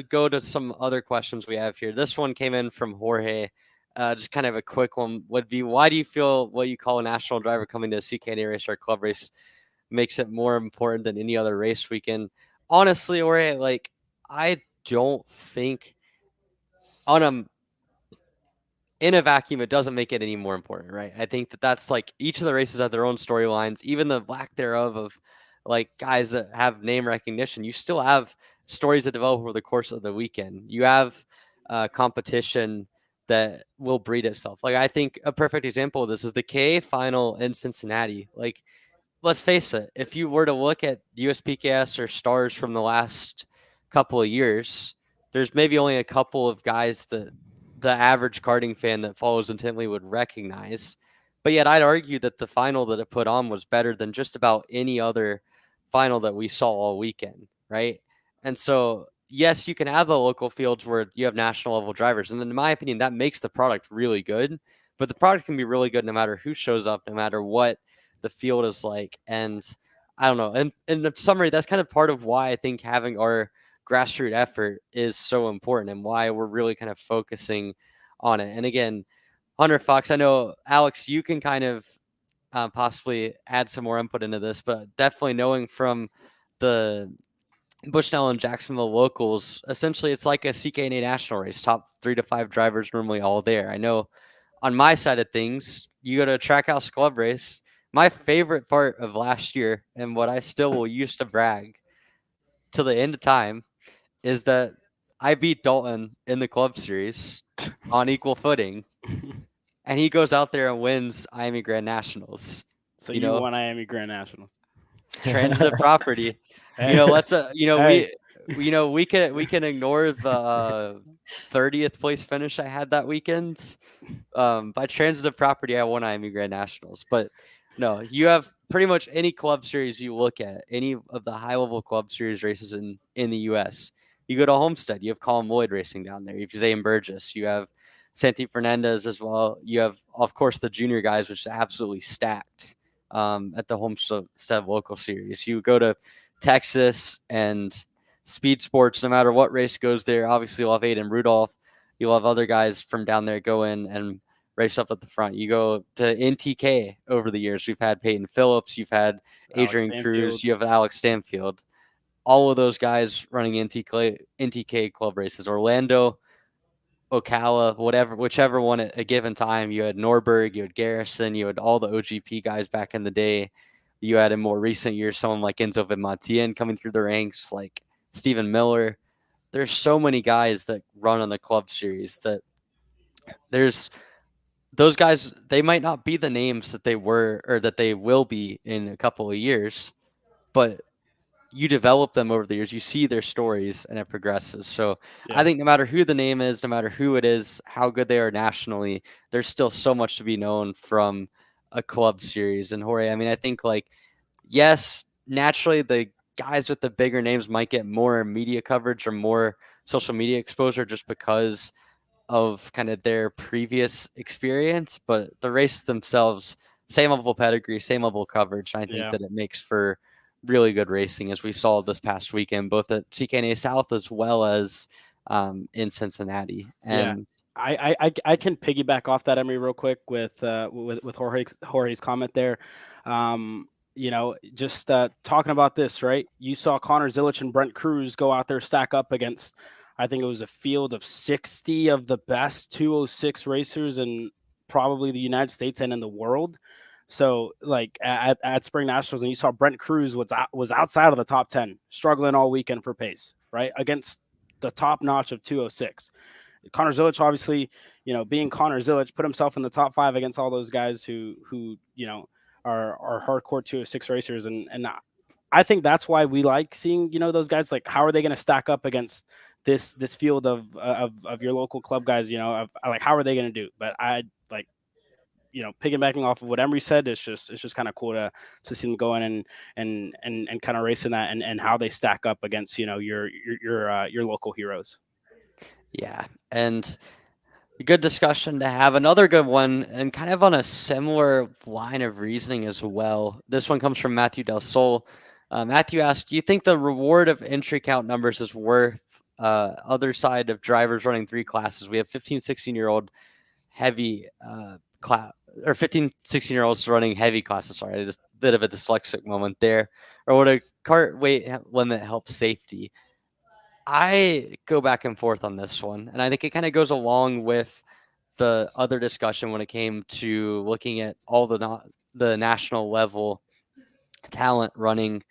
go to some other questions we have here. This one came in from Jorge. Just kind of a quick one would be, why do you feel what you call a national driver coming to a CKNA race or a club race makes it more important than any other race weekend? Honestly, Jorge, like, I don't think in a vacuum, it doesn't make it any more important, right? I think that's like each of the races have their own storylines, even the lack thereof of like guys that have name recognition. You still have stories that develop over the course of the weekend. You have competition that will breed itself. Like, I think a perfect example of this is the KA final in Cincinnati. Like, let's face it, if you were to look at USPKS or stars from the last couple of years, there's maybe only a couple of guys that the average karting fan that follows intently would recognize. But yet I'd argue that the final that it put on was better than just about any other final that we saw all weekend, right? And so, yes, you can have the local fields where you have national level drivers. And in my opinion, that makes the product really good. But the product can be really good no matter who shows up, no matter what the field is like. And I don't know. And in summary, that's kind of part of why I think having our grassroots effort is so important and why we're really kind of focusing on it. And again, Hunter Fox, I know, Alex, you can kind of possibly add some more input into this, but definitely knowing from the Bushnell and Jacksonville locals, essentially it's like a CKNA national race, top 3 to 5 drivers normally all there. I know on my side of things, you go to a Trackhouse Club race. My favorite part of last year, and what I still will use to brag till the end of time, is that I beat Dalton in the club series on equal footing, and he goes out there and wins Miami Grand Nationals. So you won Miami Grand Nationals. Transitive property. Let's we can ignore the 30th place finish I had that weekend. By transitive property, I won Miami Grand Nationals. But no, you have pretty much any club series you look at, any of the high level club series races in the U.S. You go to Homestead, you have Colin Lloyd racing down there. You have Zane Burgess. You have Santi Fernandez as well. You have, of course, the junior guys, which is absolutely stacked at the Homestead local series. You go to Texas and Speed Sports, no matter what race goes there. Obviously, you'll have Aiden Rudolph. You'll have other guys from down there go in and race up at the front. You go to NTK over the years. We've had Peyton Phillips. You've had Adrian Cruz. You have Alex Stanfield. All of those guys running NTK club races. Orlando, Ocala, whichever one at a given time. You had Norberg, you had Garrison, you had all the OGP guys back in the day. You had in more recent years someone like Enzo Vidmatien coming through the ranks, like Stephen Miller. There's so many guys that run on the club series that those guys, they might not be the names that they were or that they will be in a couple of years, but you develop them over the years. You see their stories and it progresses. So I think no matter who the name is, no matter who it is, how good they are nationally, there's still so much to be known from a club series. And Jorge, I mean, I think yes, naturally the guys with the bigger names might get more media coverage or more social media exposure just because of kind of their previous experience, but the races themselves, same level pedigree, same level coverage. I think that it makes for really good racing, as we saw this past weekend, both at CKNA South as well as in Cincinnati. And I can piggyback off that, Emery, real quick with Jorge's comment there. Just talking about this, right? You saw Connor Zilich and Brent Cruz go out there, stack up against, I think it was a field of 60 of the best 206 racers in probably the United States and in the world. So like at Spring Nationals, and you saw Brent Cruz was outside of the top 10, struggling all weekend for pace, right, against the top notch of 206. Connor Zilic, obviously, being Connor Zilic, put himself in the top 5 against all those guys who are hardcore 206 racers, and I think that's why we like seeing those guys. Like, how are they going to stack up against this field of your local club guys? Like, how are they going to do? But I like, piggybacking off of what Emery said, it's just kind of cool to see them going and kind of racing that and how they stack up against your local heroes. Yeah, and a good discussion to have. Another good one, and kind of on a similar line of reasoning as well. This one comes from Matthew Del Sol. Matthew asked, do you think the reward of entry count numbers is worth other side of drivers running 3 classes? We have 15, 16-year-old heavy class, or 15, 16-year-olds running heavy classes. Sorry, just a bit of a dyslexic moment there. Or would a cart weight limit help safety? I go back and forth on this one, and I think it kind of goes along with the other discussion when it came to looking at all the national level talent running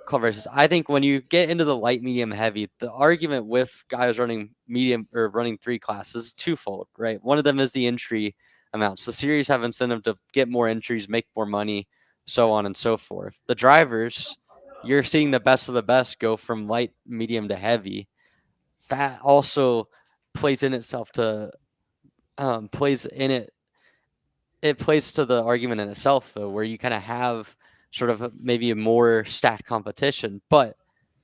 club races. I think when you get into the light, medium, heavy, the argument with guys running medium or running 3 classes is twofold, right? One of them is the entry amounts. The series have incentive to get more entries, make more money, so on and so forth. The drivers, you're seeing the best of the best go from light, medium to heavy. That also plays in itself to it plays to the argument in itself, though, where you kind of have sort of maybe a more stacked competition. But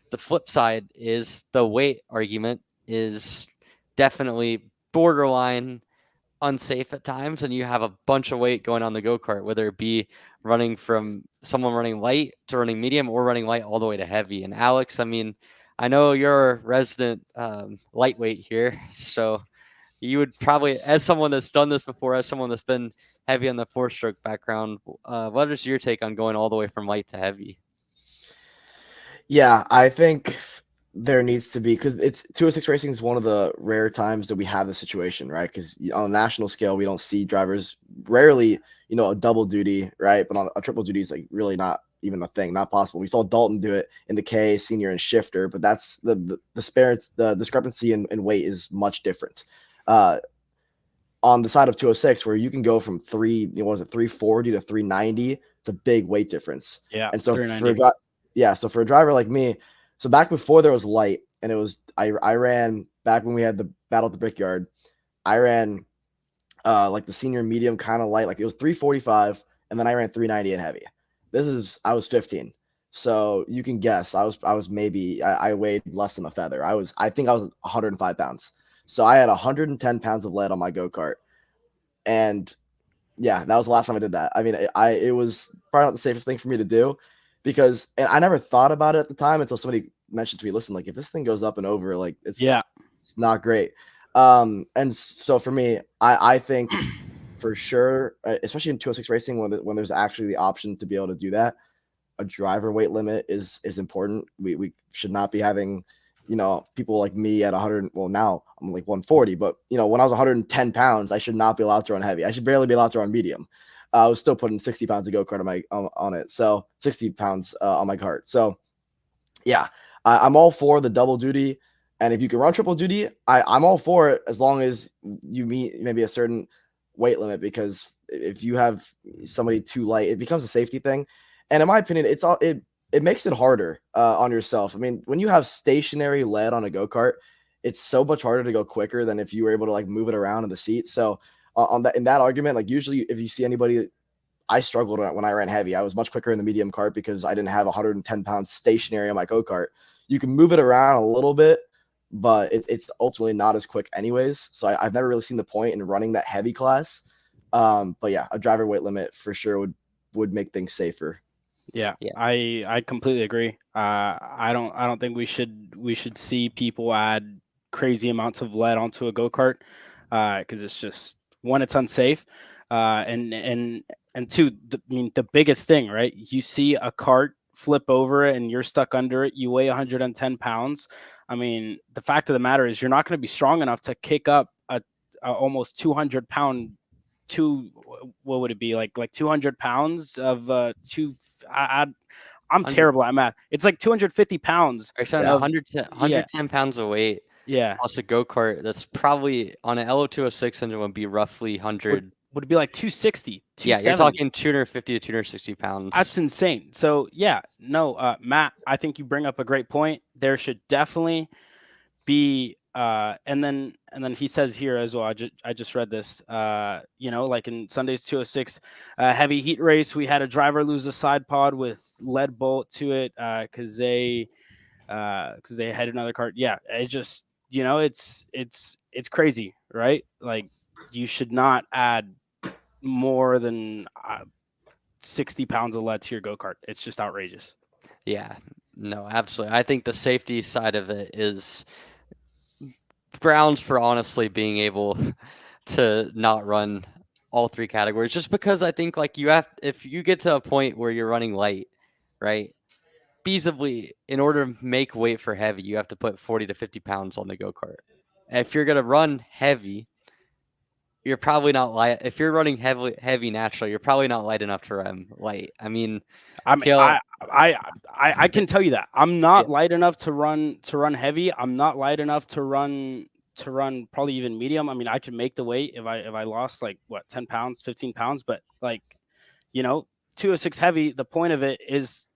the flip side is the weight argument is definitely borderline unsafe at times, and you have a bunch of weight going on the go-kart, whether it be running from someone running light to running medium or running light all the way to heavy. And Alex, I mean, I know you're a resident lightweight here, so you would probably, as someone that's done this before, as someone that's been heavy on the 4-stroke background, what is your take on going all the way from light to heavy? Yeah, I think there needs to be, because it's 206 racing is one of the rare times that we have this situation, right? Because on a national scale, we don't see drivers rarely, a double duty, right? But on a triple duty is like really not even a thing, not possible. We saw Dalton do it in the K, senior, and shifter, but that's the discrepancy in weight is much different. On the side of 206, where you can go from 340 to 390, it's a big weight difference. Yeah, and so for a driver like me, so back before there was light, and it was I ran back when we had the battle at the Brickyard, I ran like the senior medium kind of light, like it was 345, and then I ran 390 and heavy. I was 15. So you can guess I was maybe I weighed less than a feather. I think I was 105 pounds. So I had 110 pounds of lead on my go-kart. And yeah, that was the last time I did that. I mean, it was probably not the safest thing for me to do, because, and I never thought about it at the time until somebody mentioned to me, listen, like if this thing goes up and over, like it's not great. And so for me, I think for sure, especially in 206 racing, when there's actually the option to be able to do that, a driver weight limit is important. We should not be having, people like me at 100. Well, now I'm like 140, but when I was 110 pounds, I should not be allowed to run heavy. I should barely be allowed to run medium. I was still putting 60 pounds of go-kart on it. So 60 pounds on my cart. So yeah, I'm all for the double duty. And if you can run triple duty, I'm all for it, as long as you meet maybe a certain weight limit, because if you have somebody too light, it becomes a safety thing. And in my opinion, it makes it harder on yourself. I mean, when you have stationary lead on a go-kart, it's so much harder to go quicker than if you were able to like move it around in the seat. So in that argument, like usually if you see anybody, I struggled when I ran heavy. I was much quicker in the medium cart because I didn't have 110 pounds stationary on my go-kart. You can move it around a little bit, but it's ultimately not as quick anyways. So I've never really seen the point in running that heavy class. But yeah, a driver weight limit for sure would make things safer. Yeah. I completely agree. I don't think we should see people add crazy amounts of lead onto a go-kart, because it's just, one, it's unsafe, and two, the biggest thing, right? You see a cart flip over it and you're stuck under it. You weigh 110 pounds. I mean, the fact of the matter is you're not going to be strong enough to kick up a almost 200-pound what would it be, like 200 pounds of I'm terrible at math. It's like 250 pounds. Or Of, 110 pounds of weight. Yeah. Plus a go-kart that's probably on an LO206 engine would be roughly 100. Would it be like 260, 270? Yeah, you're talking 250 to 260 pounds. That's insane. So yeah, no, Matt, I think you bring up a great point. There should definitely be and then he says here as well, I just read this, like in Sunday's 206 heavy heat race, we had a driver lose a side pod with lead bolt to it because they had another cart. Yeah, it just, it's crazy, right? Like, you should not add more than 60 pounds of lead to your go-kart. It's just outrageous. Yeah, no, absolutely. I think the safety side of it is grounds for honestly being able to not run all three categories, just because I think like if you get to a point where you're running light, right, feasibly, in order to make weight for heavy, you have to put 40 to 50 pounds on the go-kart. If you're going to run heavy, you're probably not light. If you're running heavy naturally, you're probably not light enough to run light. I can tell you that I'm not light enough to run heavy. I'm not light enough to run probably even medium. I mean, I can make the weight if I lost like 10 pounds, 15 pounds, but like, 206 heavy, the point of it is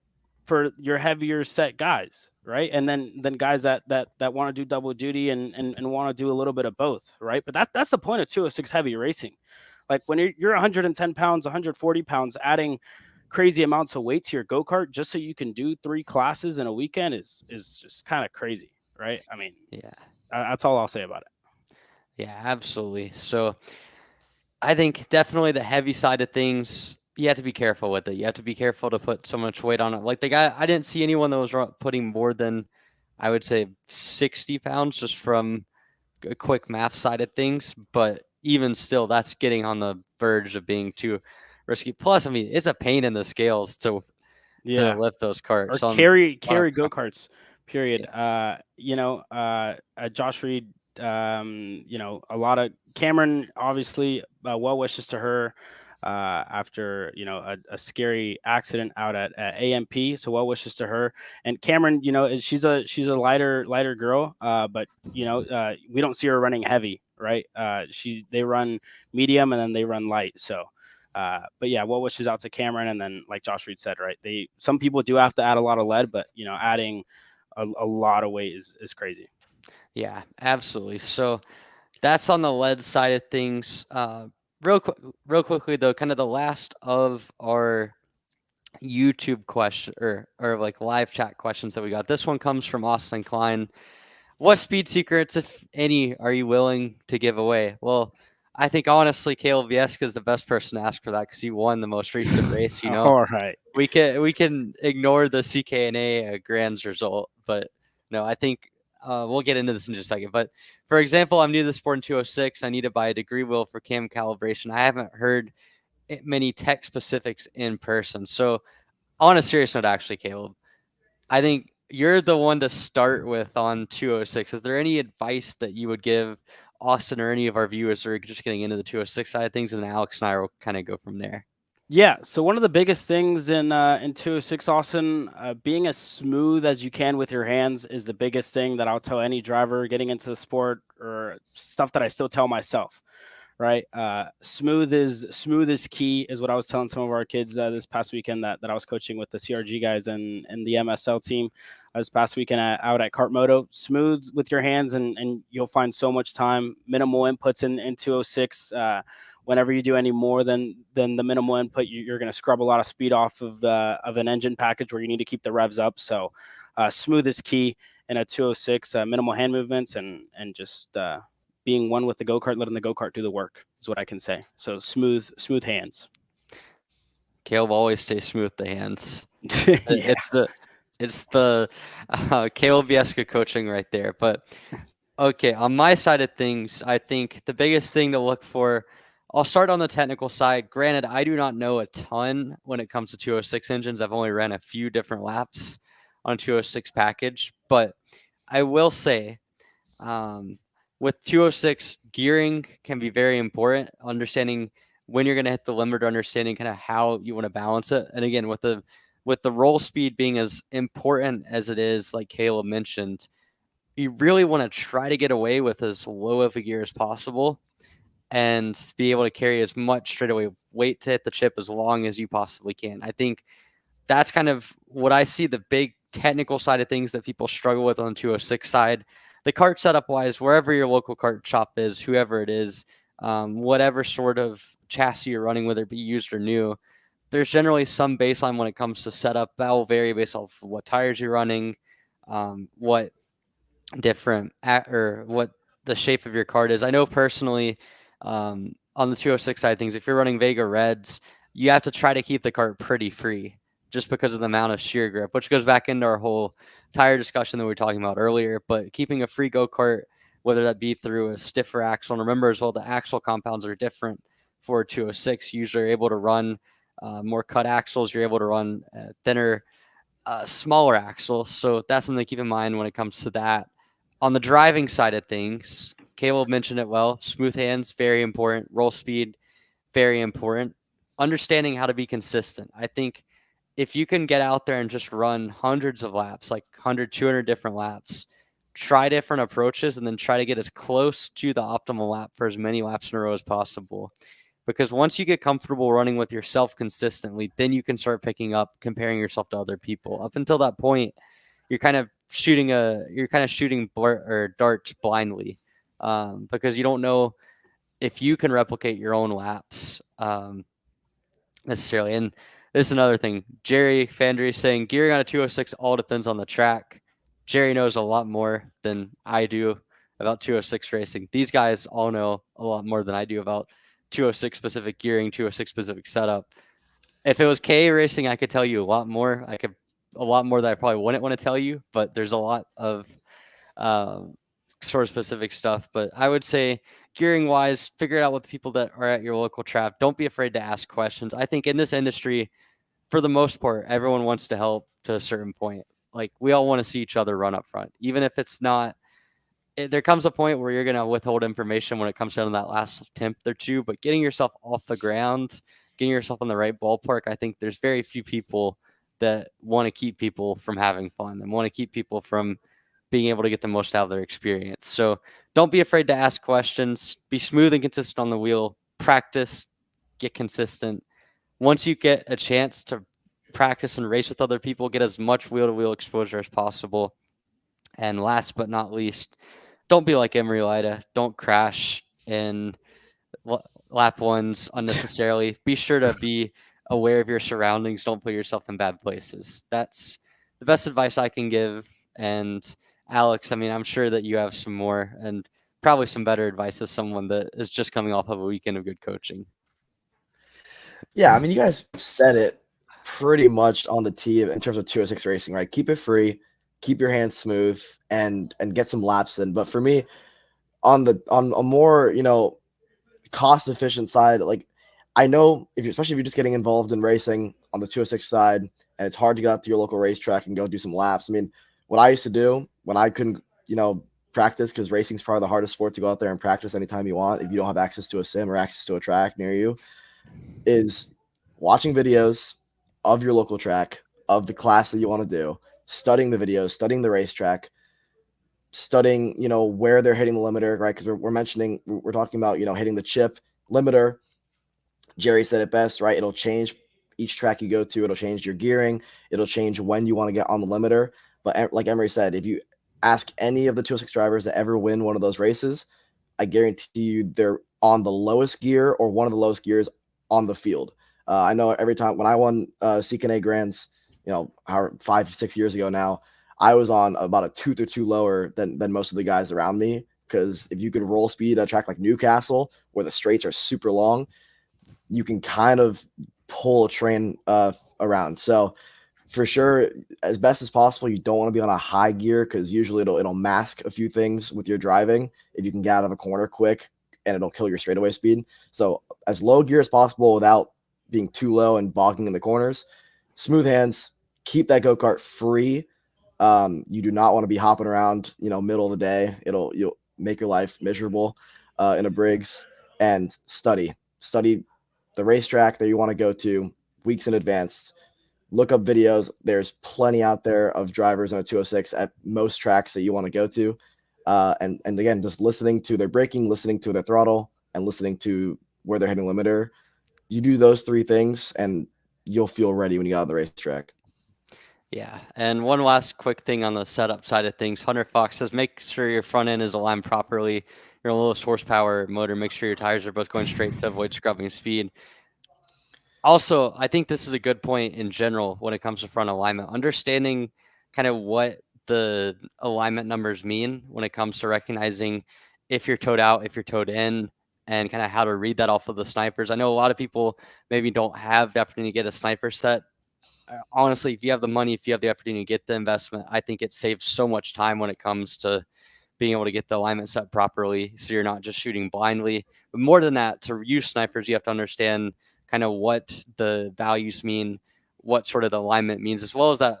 for your heavier set guys, right? And then guys that want to do double duty and want to do a little bit of both, right? But that's the point of 206 heavy racing. Like, when you're 110 pounds, 140 pounds, adding crazy amounts of weight to your go-kart just so you can do 3 classes in a weekend is just kind of crazy, right? I mean, yeah, that's all I'll say about it. Yeah, absolutely. So I think definitely the heavy side of things, you have to be careful with it. You have to be careful to put so much weight on it. Like the guy, I didn't see anyone that was putting more than, I would say, 60 pounds just from a quick math side of things. But even still, that's getting on the verge of being too risky. Plus, I mean, it's a pain in the scales to lift those carts. Or carry go-karts, period. Yeah. Josh Reed, a lot of Cameron, obviously, well wishes to her after a scary accident out at AMP, so well wishes to her. And Cameron, she's a lighter girl, but we don't see her running heavy, right? They run medium and then they run light. So but yeah, well wishes out to Cameron. And then, like Josh Reed said, right, some people do have to add a lot of lead, but adding a lot of weight is crazy. Yeah, absolutely. So that's on the lead side of things. Real quickly though, kind of the last of our YouTube question or like live chat questions that we got. This one comes from Austin Klein. What speed secrets, if any, are you willing to give away? Well, I think honestly, Caleb Vieska is the best person to ask for that because he won the most recent race. All right, we can ignore the CKNA Grands result, but no, I think we'll get into this in just a second. But for example, I'm new to the sport in 206. I need to buy a degree wheel for cam calibration. I haven't heard many tech specifics in person. So on a serious note, actually, Caleb, I think you're the one to start with on 206. Is there any advice that you would give Austin or any of our viewers who are just getting into the 206 side of things? And then Alex and I will kind of go from there. Yeah, so one of the biggest things in 206, Austin, being as smooth as you can with your hands is the biggest thing that I'll tell any driver getting into the sport, or stuff that I still tell myself, right? Smooth is key, is what I was telling some of our kids this past weekend that I was coaching with the CRG guys and the MSL team this past weekend out at Kartmoto. Smooth with your hands and you'll find so much time. Minimal inputs in 206. Whenever you do any more than the minimal input, you're going to scrub a lot of speed off of an engine package where you need to keep the revs up. So smooth is key in a 206. Minimal hand movements and just being one with the go-kart, letting the go-kart do the work is what I can say. So smooth hands. Caleb always stays smooth the hands. Yeah. It's the Caleb Vieska coaching right there. But okay, on my side of things, I think the biggest thing to look for, I'll start on the technical side. Granted, I do not know a ton when it comes to 206 engines. I've only ran a few different laps on a 206 package, but I will say with 206, gearing can be very important. Understanding when you're going to hit the limit, or understanding kind of how you want to balance it. And again, with the roll speed being as important as it is, like Caleb mentioned, you really want to try to get away with as low of a gear as possible and be able to carry as much straightaway weight to hit the chip as long as you possibly can. I think that's kind of what I see, the big technical side of things that people struggle with on the 206 side. The cart setup wise, wherever your local cart shop is, whoever it is, whatever sort of chassis you're running, whether it be used or new, there's generally some baseline when it comes to setup. That will vary based off of what tires you're running, what different or what the shape of your cart is. I know personally, on the 206 side of things, if you're running Vega Reds, you have to try to keep the cart pretty free just because of the amount of shear grip, which goes back into our whole tire discussion that we were talking about earlier. But keeping a free go-kart, whether that be through a stiffer axle, and remember as well, the axle compounds are different for 206. You usually are able to run more cut axles. You're able to run thinner, smaller axles. So that's something to keep in mind when it comes to that. On the driving side of things, Caleb mentioned it well. Smooth hands, very important. Roll speed, very important. Understanding how to be consistent. I think if you can get out there and just run hundreds of laps, like 100, 200 different laps, try different approaches, and then try to get as close to the optimal lap for as many laps in a row as possible. Because once you get comfortable running with yourself consistently, then you can start picking up, comparing yourself to other people. Up until that point, you're kind of shooting darts blindly, because you don't know if you can replicate your own laps necessarily. And this is another thing. Jerry Fandry saying gearing on a 206 all depends on the track. Jerry knows a lot more than I do about 206 racing. These guys all know a lot more than I do about 206 specific gearing, 206 specific setup. If it was KA racing, I could tell you a lot more. A lot more that I probably wouldn't want to tell you, but there's a lot of sort of specific stuff. But I would say gearing wise, figure it out with the people that are at your local track. Don't be afraid to ask questions. I think in this industry, for the most part, everyone wants to help to a certain point. Like, we all want to see each other run up front, even if it's not. There comes a point where you're going to withhold information when it comes down to that last tenth or two, but getting yourself off the ground, getting yourself in the right ballpark, I think there's very few people that want to keep people from having fun and want to keep people from being able to get the most out of their experience. So don't be afraid to ask questions, be smooth and consistent on the wheel, practice, get consistent. Once you get a chance to practice and race with other people, get as much wheel-to-wheel exposure as possible. And last but not least, don't be like Emery Lida. Don't crash in lap ones unnecessarily. Be sure to be aware of your surroundings. Don't put yourself in bad places. That's the best advice I can give. And Alex, I mean, I'm sure that you have some more and probably some better advice as someone that is just coming off of a weekend of good coaching. Yeah, I mean, you guys said it pretty much on the tee in terms of 206 racing, right? Keep it free, keep your hands smooth, and get some laps in. But for me, on a more, cost efficient side, like, I know especially if you're just getting involved in racing on the 206 side and it's hard to get out to your local racetrack and go do some laps. I mean, what I used to do when I couldn't, practice, because racing's probably the hardest sport to go out there and practice anytime you want if you don't have access to a sim or access to a track near you, is watching videos of your local track, of the class that you want to do, studying the videos, studying the racetrack, studying, where they're hitting the limiter, right? Because we're talking about, hitting the chip limiter. Jerry said it best, right? It'll change each track you go to. It'll change your gearing. It'll change when you want to get on the limiter. But like Emery said, if you ask any of the 206 drivers that ever win one of those races, I guarantee you they're on the lowest gear or one of the lowest gears on the field. I know every time when I won CKNA Grands, 5-6 years ago now, I was on about a tooth or two lower than most of the guys around me, because if you could roll speed at a track like Newcastle, where the straights are super long, you can kind of pull a train around. So for sure, as best as possible, you don't want to be on a high gear, because usually it'll mask a few things with your driving if you can get out of a corner quick, and it'll kill your straightaway speed. So as low gear as possible without being too low and bogging in the corners. Smooth hands, keep that go-kart free. You do not want to be hopping around, middle of the day. You'll make your life miserable in a Briggs. And study the racetrack that you want to go to weeks in advance. Look up videos. There's plenty out there of drivers on a 206 at most tracks that you want to go to. And again, just listening to their braking, listening to their throttle, and listening to where they're hitting limiter. You do those 3 things, and you'll feel ready when you get on the racetrack. Yeah, and one last quick thing on the setup side of things. Hunter Fox says, make sure your front end is aligned properly. Your lowest horsepower motor, make sure your tires are both going straight to avoid scrubbing speed. Also, I think this is a good point in general when it comes to front alignment. Understanding kind of what the alignment numbers mean when it comes to recognizing if you're towed out, if you're towed in, and kind of how to read that off of the snipers. I know a lot of people maybe don't have the opportunity to get a sniper set. Honestly, if you have the money, if you have the opportunity to get the investment, I think it saves so much time when it comes to being able to get the alignment set properly, so you're not just shooting blindly. But more than that, to use snipers, you have to understand kind of what the values mean, what sort of the alignment means, as well as that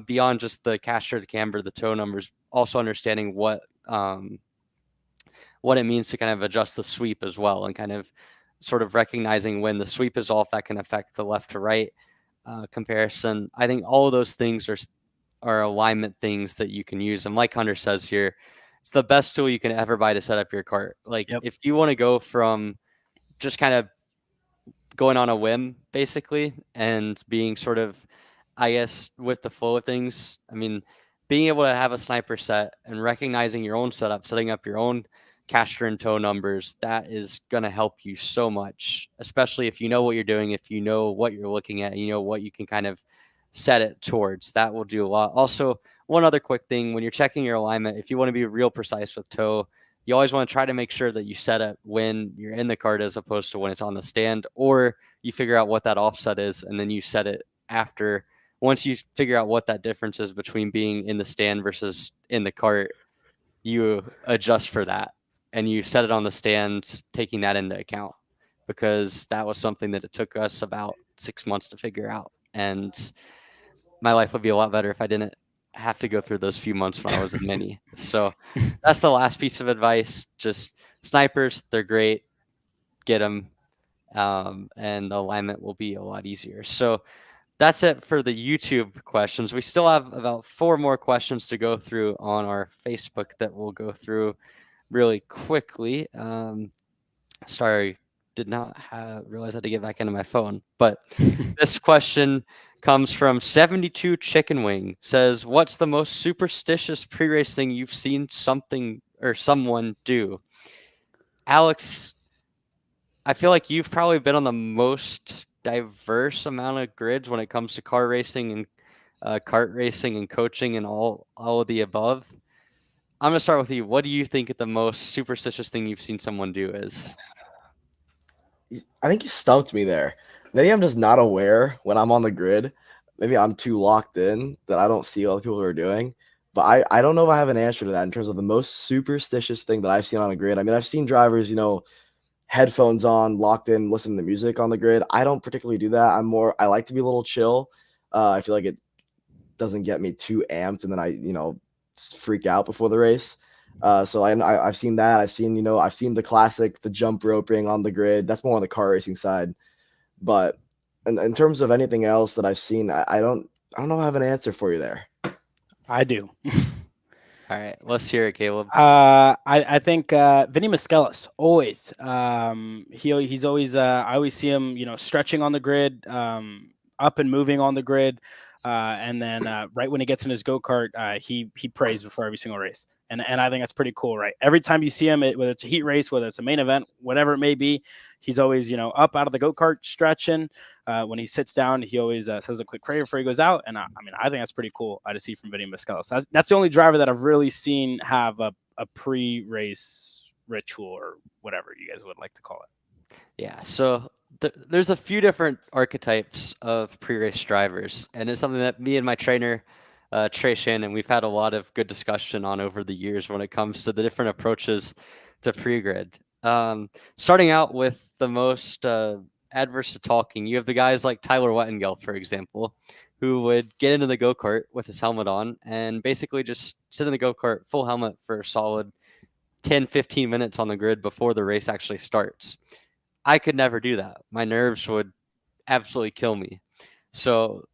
beyond just the caster, the camber, the tow numbers, also understanding what it means to kind of adjust the sweep as well, and kind of sort of recognizing when the sweep is off, that can affect the left to right comparison. I think all of those things are alignment things that you can use. And like Hunter says here, it's the best tool you can ever buy to set up your cart. Like if you want to go from just kind of going on a whim basically and being sort of, I guess, with the flow of things, I mean, being able to have a sniper set and recognizing your own setup, setting up your own caster and tow numbers, that is going to help you so much, especially if you know what you're doing, if you know what you're looking at, you know what you can kind of set it towards. That will do a lot. Also, one other quick thing, when you're checking your alignment, if you want to be real precise with tow, you always want to try to make sure that you set it when you're in the cart as opposed to when it's on the stand, or you figure out what that offset is and then you set it after. Once you figure out what that difference is between being in the stand versus in the cart, you adjust for that and you set it on the stand, taking that into account, because that was something that it took us about 6 months to figure out. And my life would be a lot better if I didn't have to go through those few months when I was a mini. So that's the last piece of advice. Just snipers, they're great. Get them. And the alignment will be a lot easier. So that's it for the YouTube questions. We still have about 4 more questions to go through on our Facebook that we'll go through really quickly. Sorry, did not realize I had to get back into my phone. But this question comes from 72 Chicken Wing. Says, what's the most superstitious pre-race thing you've seen something or someone do? Alex, I feel like you've probably been on the most diverse amount of grids when it comes to car racing and kart racing and coaching and all of the above. I'm going to start with you. What do you think the most superstitious thing you've seen someone do is? I think you stumped me there. Maybe I'm just not aware when I'm on the grid. Maybe I'm too locked in that I don't see all the people who are doing. But I don't know if I have an answer to that in terms of the most superstitious thing that I've seen on a grid. I mean, I've seen drivers, headphones on, locked in, listening to music on the grid. I don't particularly do that. I like to be a little chill. I feel like it doesn't get me too amped, and then I, freak out before the race. So I've seen that. I've seen the classic, the jump roping on the grid. That's more on the car racing side. But in terms of anything else that I've seen, I don't know if I have an answer for you there. I do. All right, let's hear it, Caleb. I think Vinny Miskelis, always. He's always. I always see him, stretching on the grid, up and moving on the grid, and then right when he gets in his go-kart, he prays before every single race, and I think that's pretty cool, right? Every time you see him, whether it's a heat race, whether it's a main event, whatever it may be, he's always up out of the go-kart stretching. When he sits down, he always says a quick prayer before he goes out, and I think that's pretty cool to see from Vinny Miskelis. That's the only driver that I've really seen have a pre-race ritual, or whatever you guys would like to call it. Yeah, so there's a few different archetypes of pre-race drivers, and it's something that me and my trainer, Trey Shannon, we've had a lot of good discussion on over the years when it comes to the different approaches to pre-grid. Starting out with the most adverse to talking, you have the guys like Tyler Wettengel, for example, who would get into the go-kart with his helmet on and basically just sit in the go-kart full helmet for a solid 10-15 minutes on the grid before the race actually starts. I could never do that. My nerves would absolutely kill me. So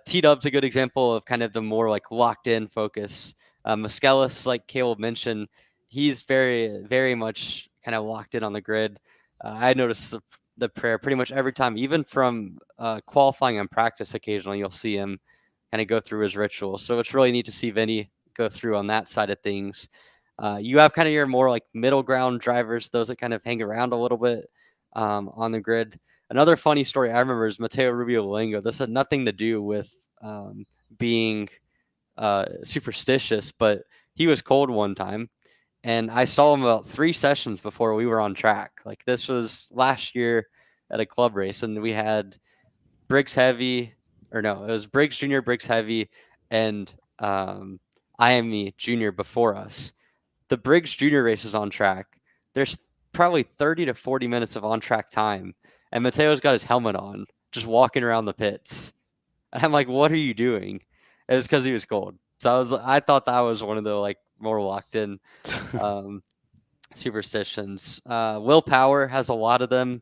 T-Dub's a good example of kind of the more like locked in focus. Muskelis, like Caleb mentioned, he's very, very much kind of locked in on the grid. I noticed the prayer pretty much every time, even from qualifying and practice occasionally, you'll see him kind of go through his ritual. So it's really neat to see Vinny go through on that side of things. You have kind of your more like middle ground drivers, those that kind of hang around a little bit on the grid. Another funny story I remember is Mateo Rubio Luengo. This had nothing to do with being superstitious, but he was cold one time, and I saw him about 3 sessions before we were on track. Like this was last year at a club race, and we had Briggs Heavy, or no, it was Briggs Junior, Briggs Heavy, and IME Junior before us. The Briggs Junior race is on track. There's probably 30 to 40 minutes of on-track time, and Mateo's got his helmet on, just walking around the pits. And I'm like, what are you doing? It was because he was cold. So I thought that was one of the like more locked in superstitions. Willpower has a lot of them.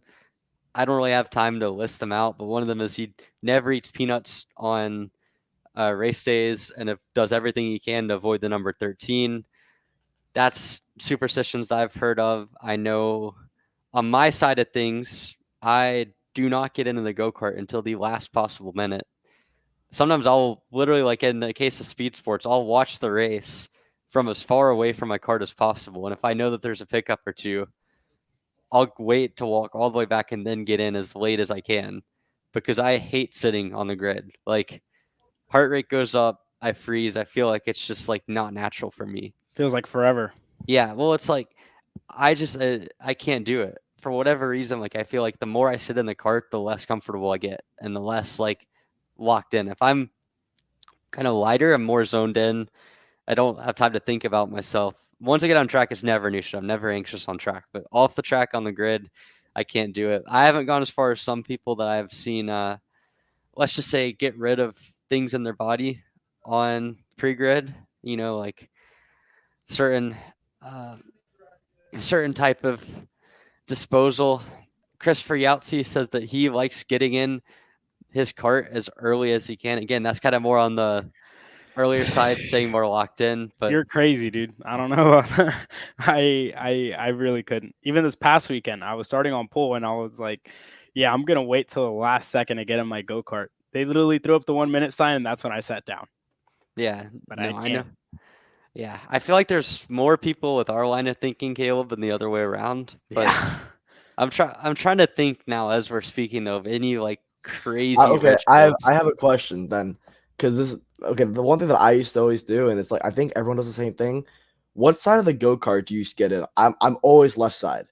I don't really have time to list them out, but one of them is he never eats peanuts on race days, and does everything he can to avoid the number 13. That's superstitions I've heard of. I know on my side of things, I do not get into the go-kart until the last possible minute. Sometimes I'll literally, like in the case of speed sports, I'll watch the race from as far away from my kart as possible. And if I know that there's a pickup or two, I'll wait to walk all the way back and then get in as late as I can, because I hate sitting on the grid. Like heart rate goes up, I freeze. I feel like it's just like not natural for me. Feels like forever. Yeah, well, it's like I just I can't do it for whatever reason. Like I feel like the more I sit in the cart, the less comfortable I get, and the less like locked in. If I'm kind of lighter, I'm more zoned in. I don't have time to think about myself. Once I get on track, it's never an issue. I'm never anxious on track, but off the track on the grid, I can't do it. I haven't gone as far as some people that I've seen. Let's just say get rid of things in their body on pre-grid. You know, like certain type of disposal. Christopher Yahtzee says that he likes getting in his cart as early as he can. Again, that's kind of more on the earlier side, staying more locked in. But you're crazy, dude. I don't know. I really couldn't. Even this past weekend, I was starting on pole, and I was like, yeah, I'm gonna wait till the last second to get in my go-kart. They literally threw up the 1 minute sign, and that's when I sat down. Yeah, but no, I know. Yeah, I feel like there's more people with our line of thinking, Caleb, than the other way around. But yeah. I'm trying to think now as we're speaking of any like crazy. Okay, I have a question then, because the one thing that I used to always do, and it's like I think everyone does the same thing. What side of the go-kart do you get in? I'm always left side.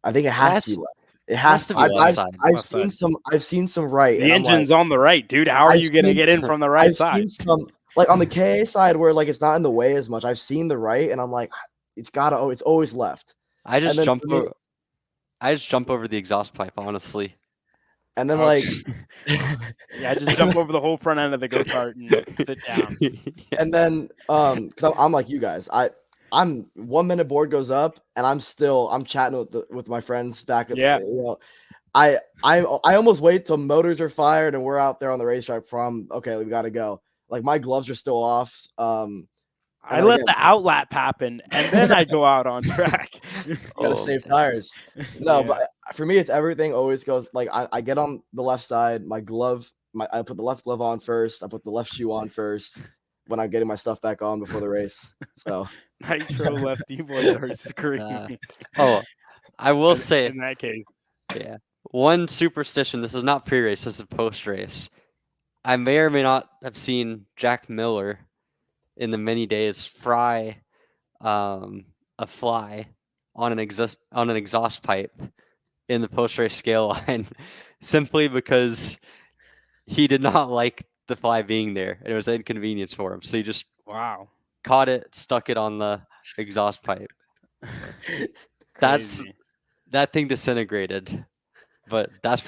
I think it has to be left. It has to be left side. I've seen some right. The engine's on the right, dude. How are you gonna get in from the right side? I've seen some like on the KA side where like it's not in the way as much. I've seen the right, and I'm like, it's always left. I just jump over the exhaust pipe, honestly. And then like yeah, just jump over the whole front end of the go-kart and sit down. Yeah. And then because I'm like you guys, I'm 1 minute board goes up and I'm chatting with my friends back at I almost wait till motors are fired and we're out there on the racetrack okay, we gotta go. Like my gloves are still off. I let the outlap happen and then I go out on track. Gotta save tires. No, but for me it's everything always goes like I get on the left side, my glove, I put the left glove on first, I put the left shoe on first when I'm getting my stuff back on before the race. So Nitro lefty boys are screaming. I will say in that case. Yeah. One superstition, this is not pre-race, this is post-race. I may or may not have seen Jack Miller in the many days fry a fly on an exhaust pipe in the post-race scale line simply because he did not like the fly being there. It was an inconvenience for him. So he just caught it, stuck it on the exhaust pipe. That thing disintegrated. But that's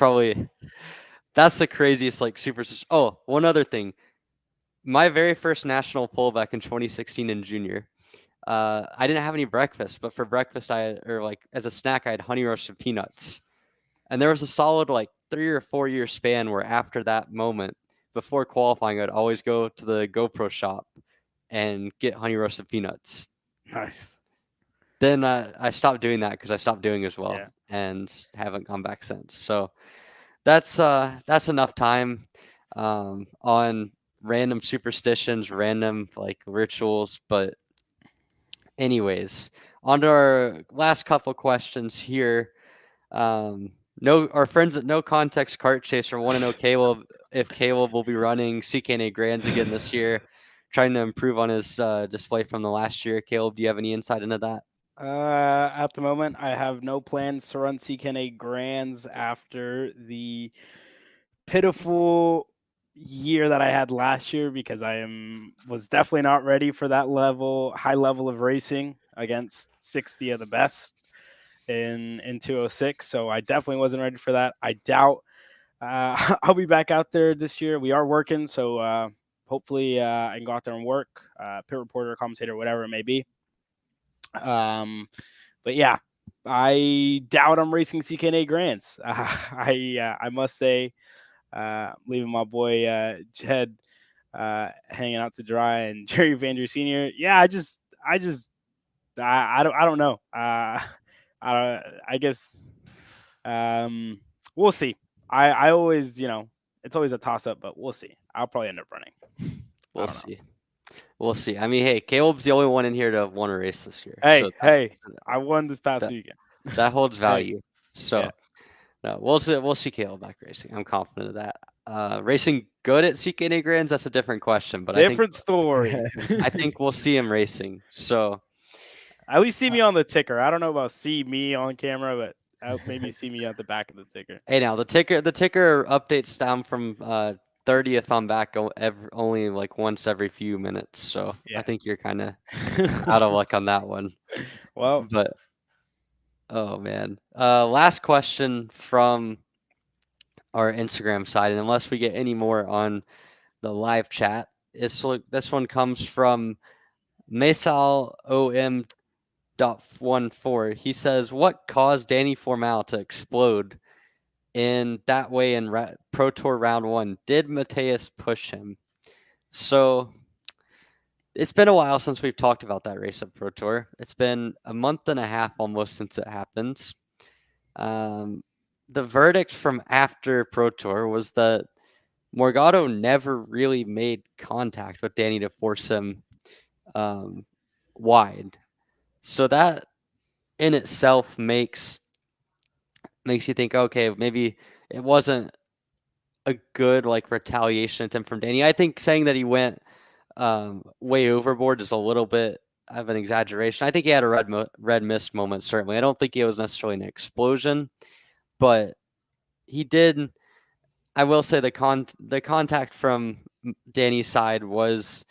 the craziest like superstition. Oh, one other thing. My very first national pole back in 2016 in junior, I didn't have any breakfast, but for breakfast as a snack I had honey roasted peanuts. And there was a solid like 3 or 4 year span where after that moment, before qualifying, I'd always go to the GoPro shop and get honey roasted peanuts. Nice. Then I stopped doing that because I stopped doing as well, Yeah. and haven't gone back since. So that's enough time on random superstitions, random like rituals. But anyways, on to our last couple questions here. Our friends at No Context Kart Chaser want to know if Caleb will be running CKNA Grands again this year, trying to improve on his display from the last year. Caleb, do you have any insight into that? At the moment, I have no plans to run CKNA Grands after the pitiful year that I had last year, because was definitely not ready for that high level of racing against 60 of the best in 206. So I definitely wasn't ready for that. I doubt I'll be back out there this year. We are working, so hopefully I can go out there and work, pit reporter, commentator, whatever it may be. But yeah, I doubt I'm racing CKNA Grands. I must say, leaving my boy Jed hanging out to dry, and Jerry Vander Sr. Yeah, I don't know. I guess we'll see. I always, it's always a toss up, but we'll see. I'll probably end up running. We'll see. We'll see. I mean, hey, Caleb's the only one in here to have won a race this year. Hey, I won this past weekend. That holds value. So, yeah. No, we'll see Caleb back racing. I'm confident of that. Racing good at CKNA Grands, that's a different question. But different story. I think we'll see him racing. So at least see me on the ticker. I don't know about see me on camera, but maybe see me at the back of the ticker. Hey, now the ticker updates down from 30th on back only like once every few minutes. So yeah. I think you're kind of out of luck on that one. Well, but oh man, last question from our Instagram side, and unless we get any more on the live chat, this one comes from Mesal OM.14. He says, "What caused Danny Formal to explode in that way in Pro Tour Round 1? Did Mateus push him?" So it's been a while since we've talked about that race at Pro Tour. It's been a month and a half almost since it happened. The verdict from after Pro Tour was that Morgado never really made contact with Danny to force him wide. So that in itself makes you think, okay, maybe it wasn't a good like retaliation attempt from Danny. I think saying that he went way overboard is a little bit of an exaggeration. I think he had a red mist moment, certainly. I don't think it was necessarily an explosion, but he did. I will say the contact from Danny's side was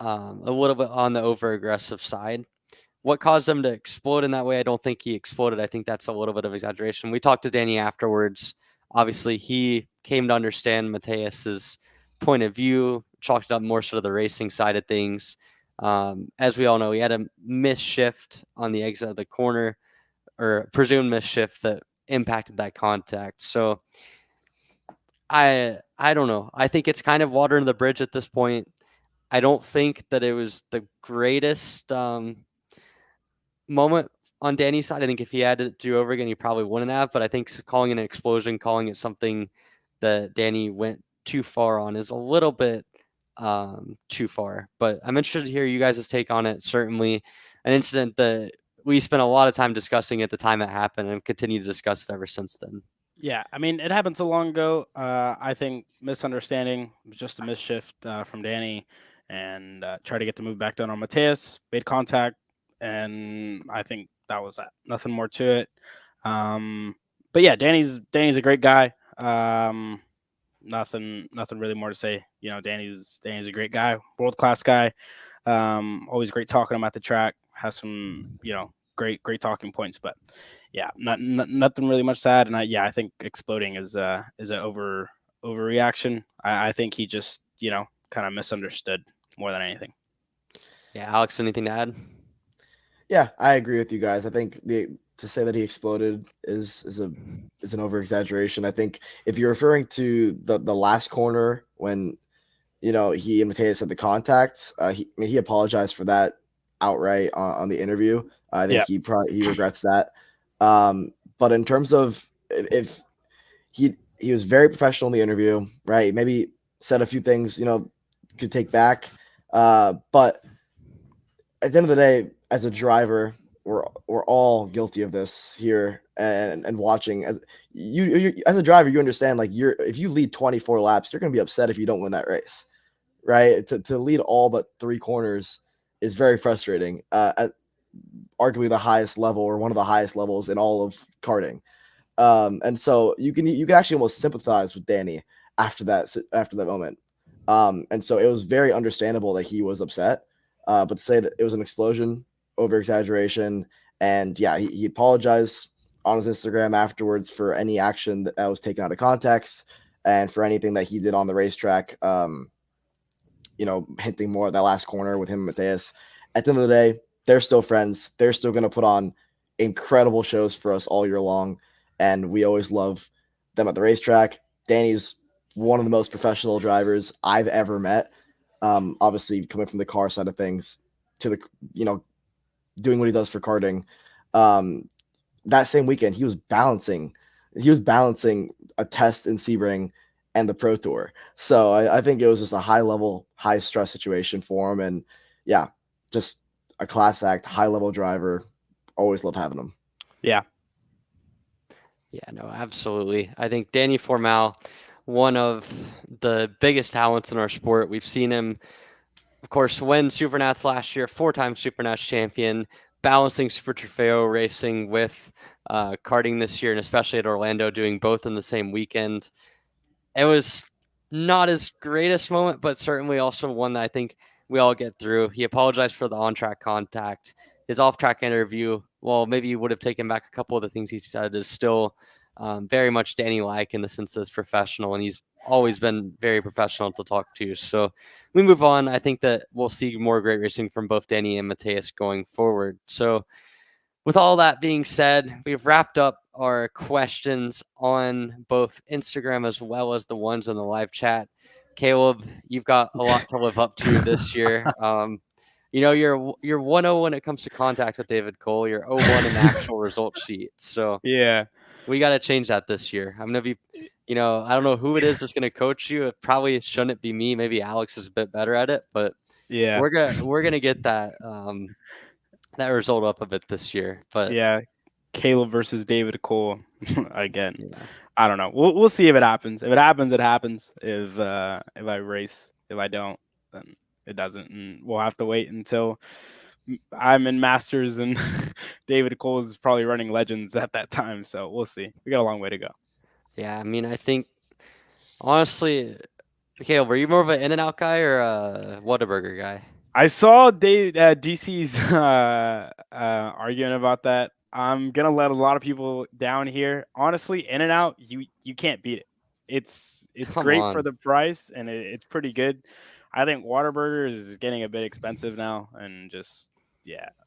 a little bit on the over aggressive side. What caused him to explode in that way? I don't think he exploded. I think that's a little bit of exaggeration. We talked to Danny afterwards. Obviously, he came to understand Mateus's point of view, chalked up more sort of the racing side of things. As we all know, he had a misshift on the exit of the corner, or presumed misshift that impacted that contact. So I don't know. I think it's kind of water in the bridge at this point. I don't think that it was the greatest moment on Danny's side. I think if he had to do over again, he probably wouldn't have. But I think calling it an explosion, calling it something that Danny went too far on is a little bit too far. But I'm interested to hear you guys' take on it. Certainly an incident that we spent a lot of time discussing at the time it happened and continue to discuss it ever since then. Yeah, I mean, it happened so long ago. I think misunderstanding was just a misshift from Danny, and tried to get the move back done on Mateus, made contact, and I think that was that. Nothing more to it. But yeah, Danny's a great guy. Nothing really more to say. Danny's a great guy, world-class guy. Always great talking to him at the track. Has some, great talking points. But yeah, nothing really much to add. And I think exploding is an overreaction. I think he just, kind of misunderstood more than anything. Yeah, Alex, anything to add? Yeah, I agree with you guys. I think to say that he exploded is an over exaggeration. I think if you're referring to the last corner when he and Mateus had the contact, he apologized for that outright on the interview. I think he regrets that. But in terms of if he was very professional in the interview, right? Maybe said a few things could take back, but at the end of the day, as a driver, we're all guilty of this here, and watching as you as a driver, you understand like if you lead 24 laps, you're going to be upset if you don't win that race, right? To lead all but 3 corners is very frustrating. At arguably the highest level or one of the highest levels in all of karting. And so you can actually almost sympathize with Danny after that moment. And so it was very understandable that he was upset. But to say that it was an explosion, over exaggeration, and yeah, he apologized on his Instagram afterwards for any action that was taken out of context and for anything that he did on the racetrack. Hinting more at that last corner with him and Mateus. At the end of the day, they're still friends. They're still going to put on incredible shows for us all year long, and we always love them at the racetrack. Danny's one of the most professional drivers I've ever met. Obviously, coming from the car side of things to the doing what he does for karting. That same weekend, he was balancing a test in Sebring and the Pro Tour. So I think it was just a high level, high stress situation for him. And yeah, just a class act, high level driver. Always love having him. Yeah. Yeah, no, absolutely. I think Danny Formal, one of the biggest talents in our sport. We've seen him, of course, win Supernats last year, 4-time Supernats champion, balancing Super Trofeo racing with karting this year, and especially at Orlando, doing both in the same weekend. It was not his greatest moment, but certainly also one that I think we all get through. He apologized for the on-track contact. His off-track interview, well, maybe he would have taken back a couple of the things he said, is still very much Danny-like in the sense that it's professional, and he's always been very professional to talk to. So we move on. I think that we'll see more great racing from both Danny and Mateus going forward. So with all that being said, we've wrapped up our questions on both Instagram as well as the ones in the live chat. Caleb, you've got a lot to live up to this year. You're 1-0 when it comes to contact with David Cole. You're 0-1 in the actual result sheet. So yeah, we got to change that this year. I'm going to be, I don't know who it is that's going to coach you. It probably shouldn't be me. Maybe Alex is a bit better at it, but yeah, we're gonna get that that result up a bit this year. But yeah, Caleb versus David Cole again. Yeah. I don't know. We'll see if it happens. If it happens, it happens. If I race, if I don't, then it doesn't. And we'll have to wait until I'm in Masters and David Cole is probably running Legends at that time. So we'll see. We got a long way to go. Yeah, I mean, I think honestly, Caleb, were you more of an In-N-Out guy or a Whataburger guy? I saw DC's arguing about that. I'm gonna let a lot of people down here. Honestly, In-N-Out, you can't beat it. It's great for the price, and it's pretty good. I think Whataburger is getting a bit expensive now, and just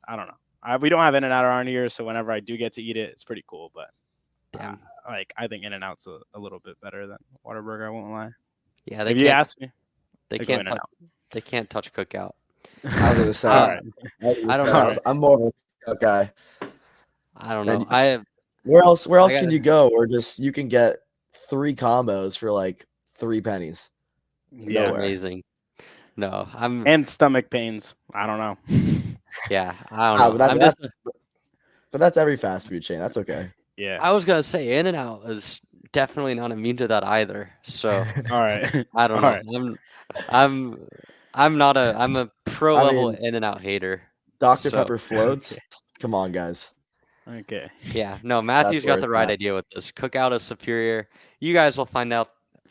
I don't know. We don't have In-N-Out around here, so whenever I do get to eat it, it's pretty cool. But I think In-N-Out's a little bit better than Whataburger. I won't lie. Yeah, if you ask me, they can't touch Cookout. I was gonna say, I don't know. I'm more of a Cookout guy. I don't know. Where else can you go? Or just you can get 3 combos for like 3 pennies. Yeah, amazing. No, and stomach pains. I don't know. Yeah, I don't know. But that's every fast food chain. That's okay. Yeah, I was gonna say In-N-Out is definitely not immune to that either. So all right, I don't know. Right. I'm a pro level In-N-Out hater. Dr. Pepper floats. Come on, guys. Okay. Yeah, no, Matthew's got the right idea with this. Cookout is superior. You guys will find that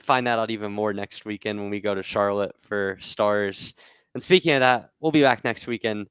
out even more next weekend when we go to Charlotte for Stars. And speaking of that, we'll be back next weekend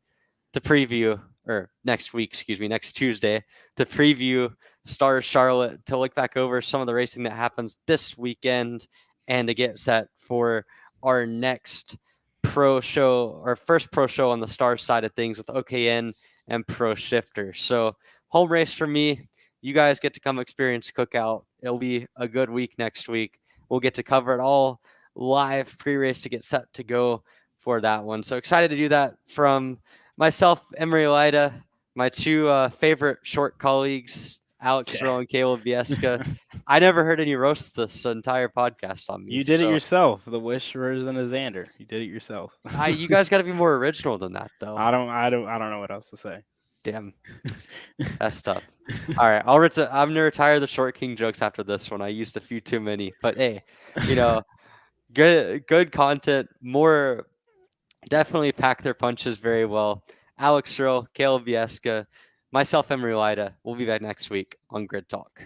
to preview, or next week, next Tuesday, to preview Stars Charlotte, to look back over some of the racing that happens this weekend and to get set for our next pro show, our first pro show on the Stars side of things with OKN and Pro Shifter. So home race for me. You guys get to come experience Cookout. It'll be a good week next week. We'll get to cover it all live pre-race to get set to go for that one. So excited to do that from myself, Emery Lida, my two favorite short colleagues, Alex Rowe and Caleb Vieska. I never heard any roasts this entire podcast on me. You did it yourself. The Wish version of Xander. You did it yourself. You guys got to be more original than that, though. I don't know what else to say. Damn, that's tough. All right, I'm gonna retire the Short King jokes after this one. I used a few too many, but hey, good content. More definitely pack their punches very well. Alex Rowe, Caleb Vieska, myself, Emery Lida. We'll be back next week on Grid Talk.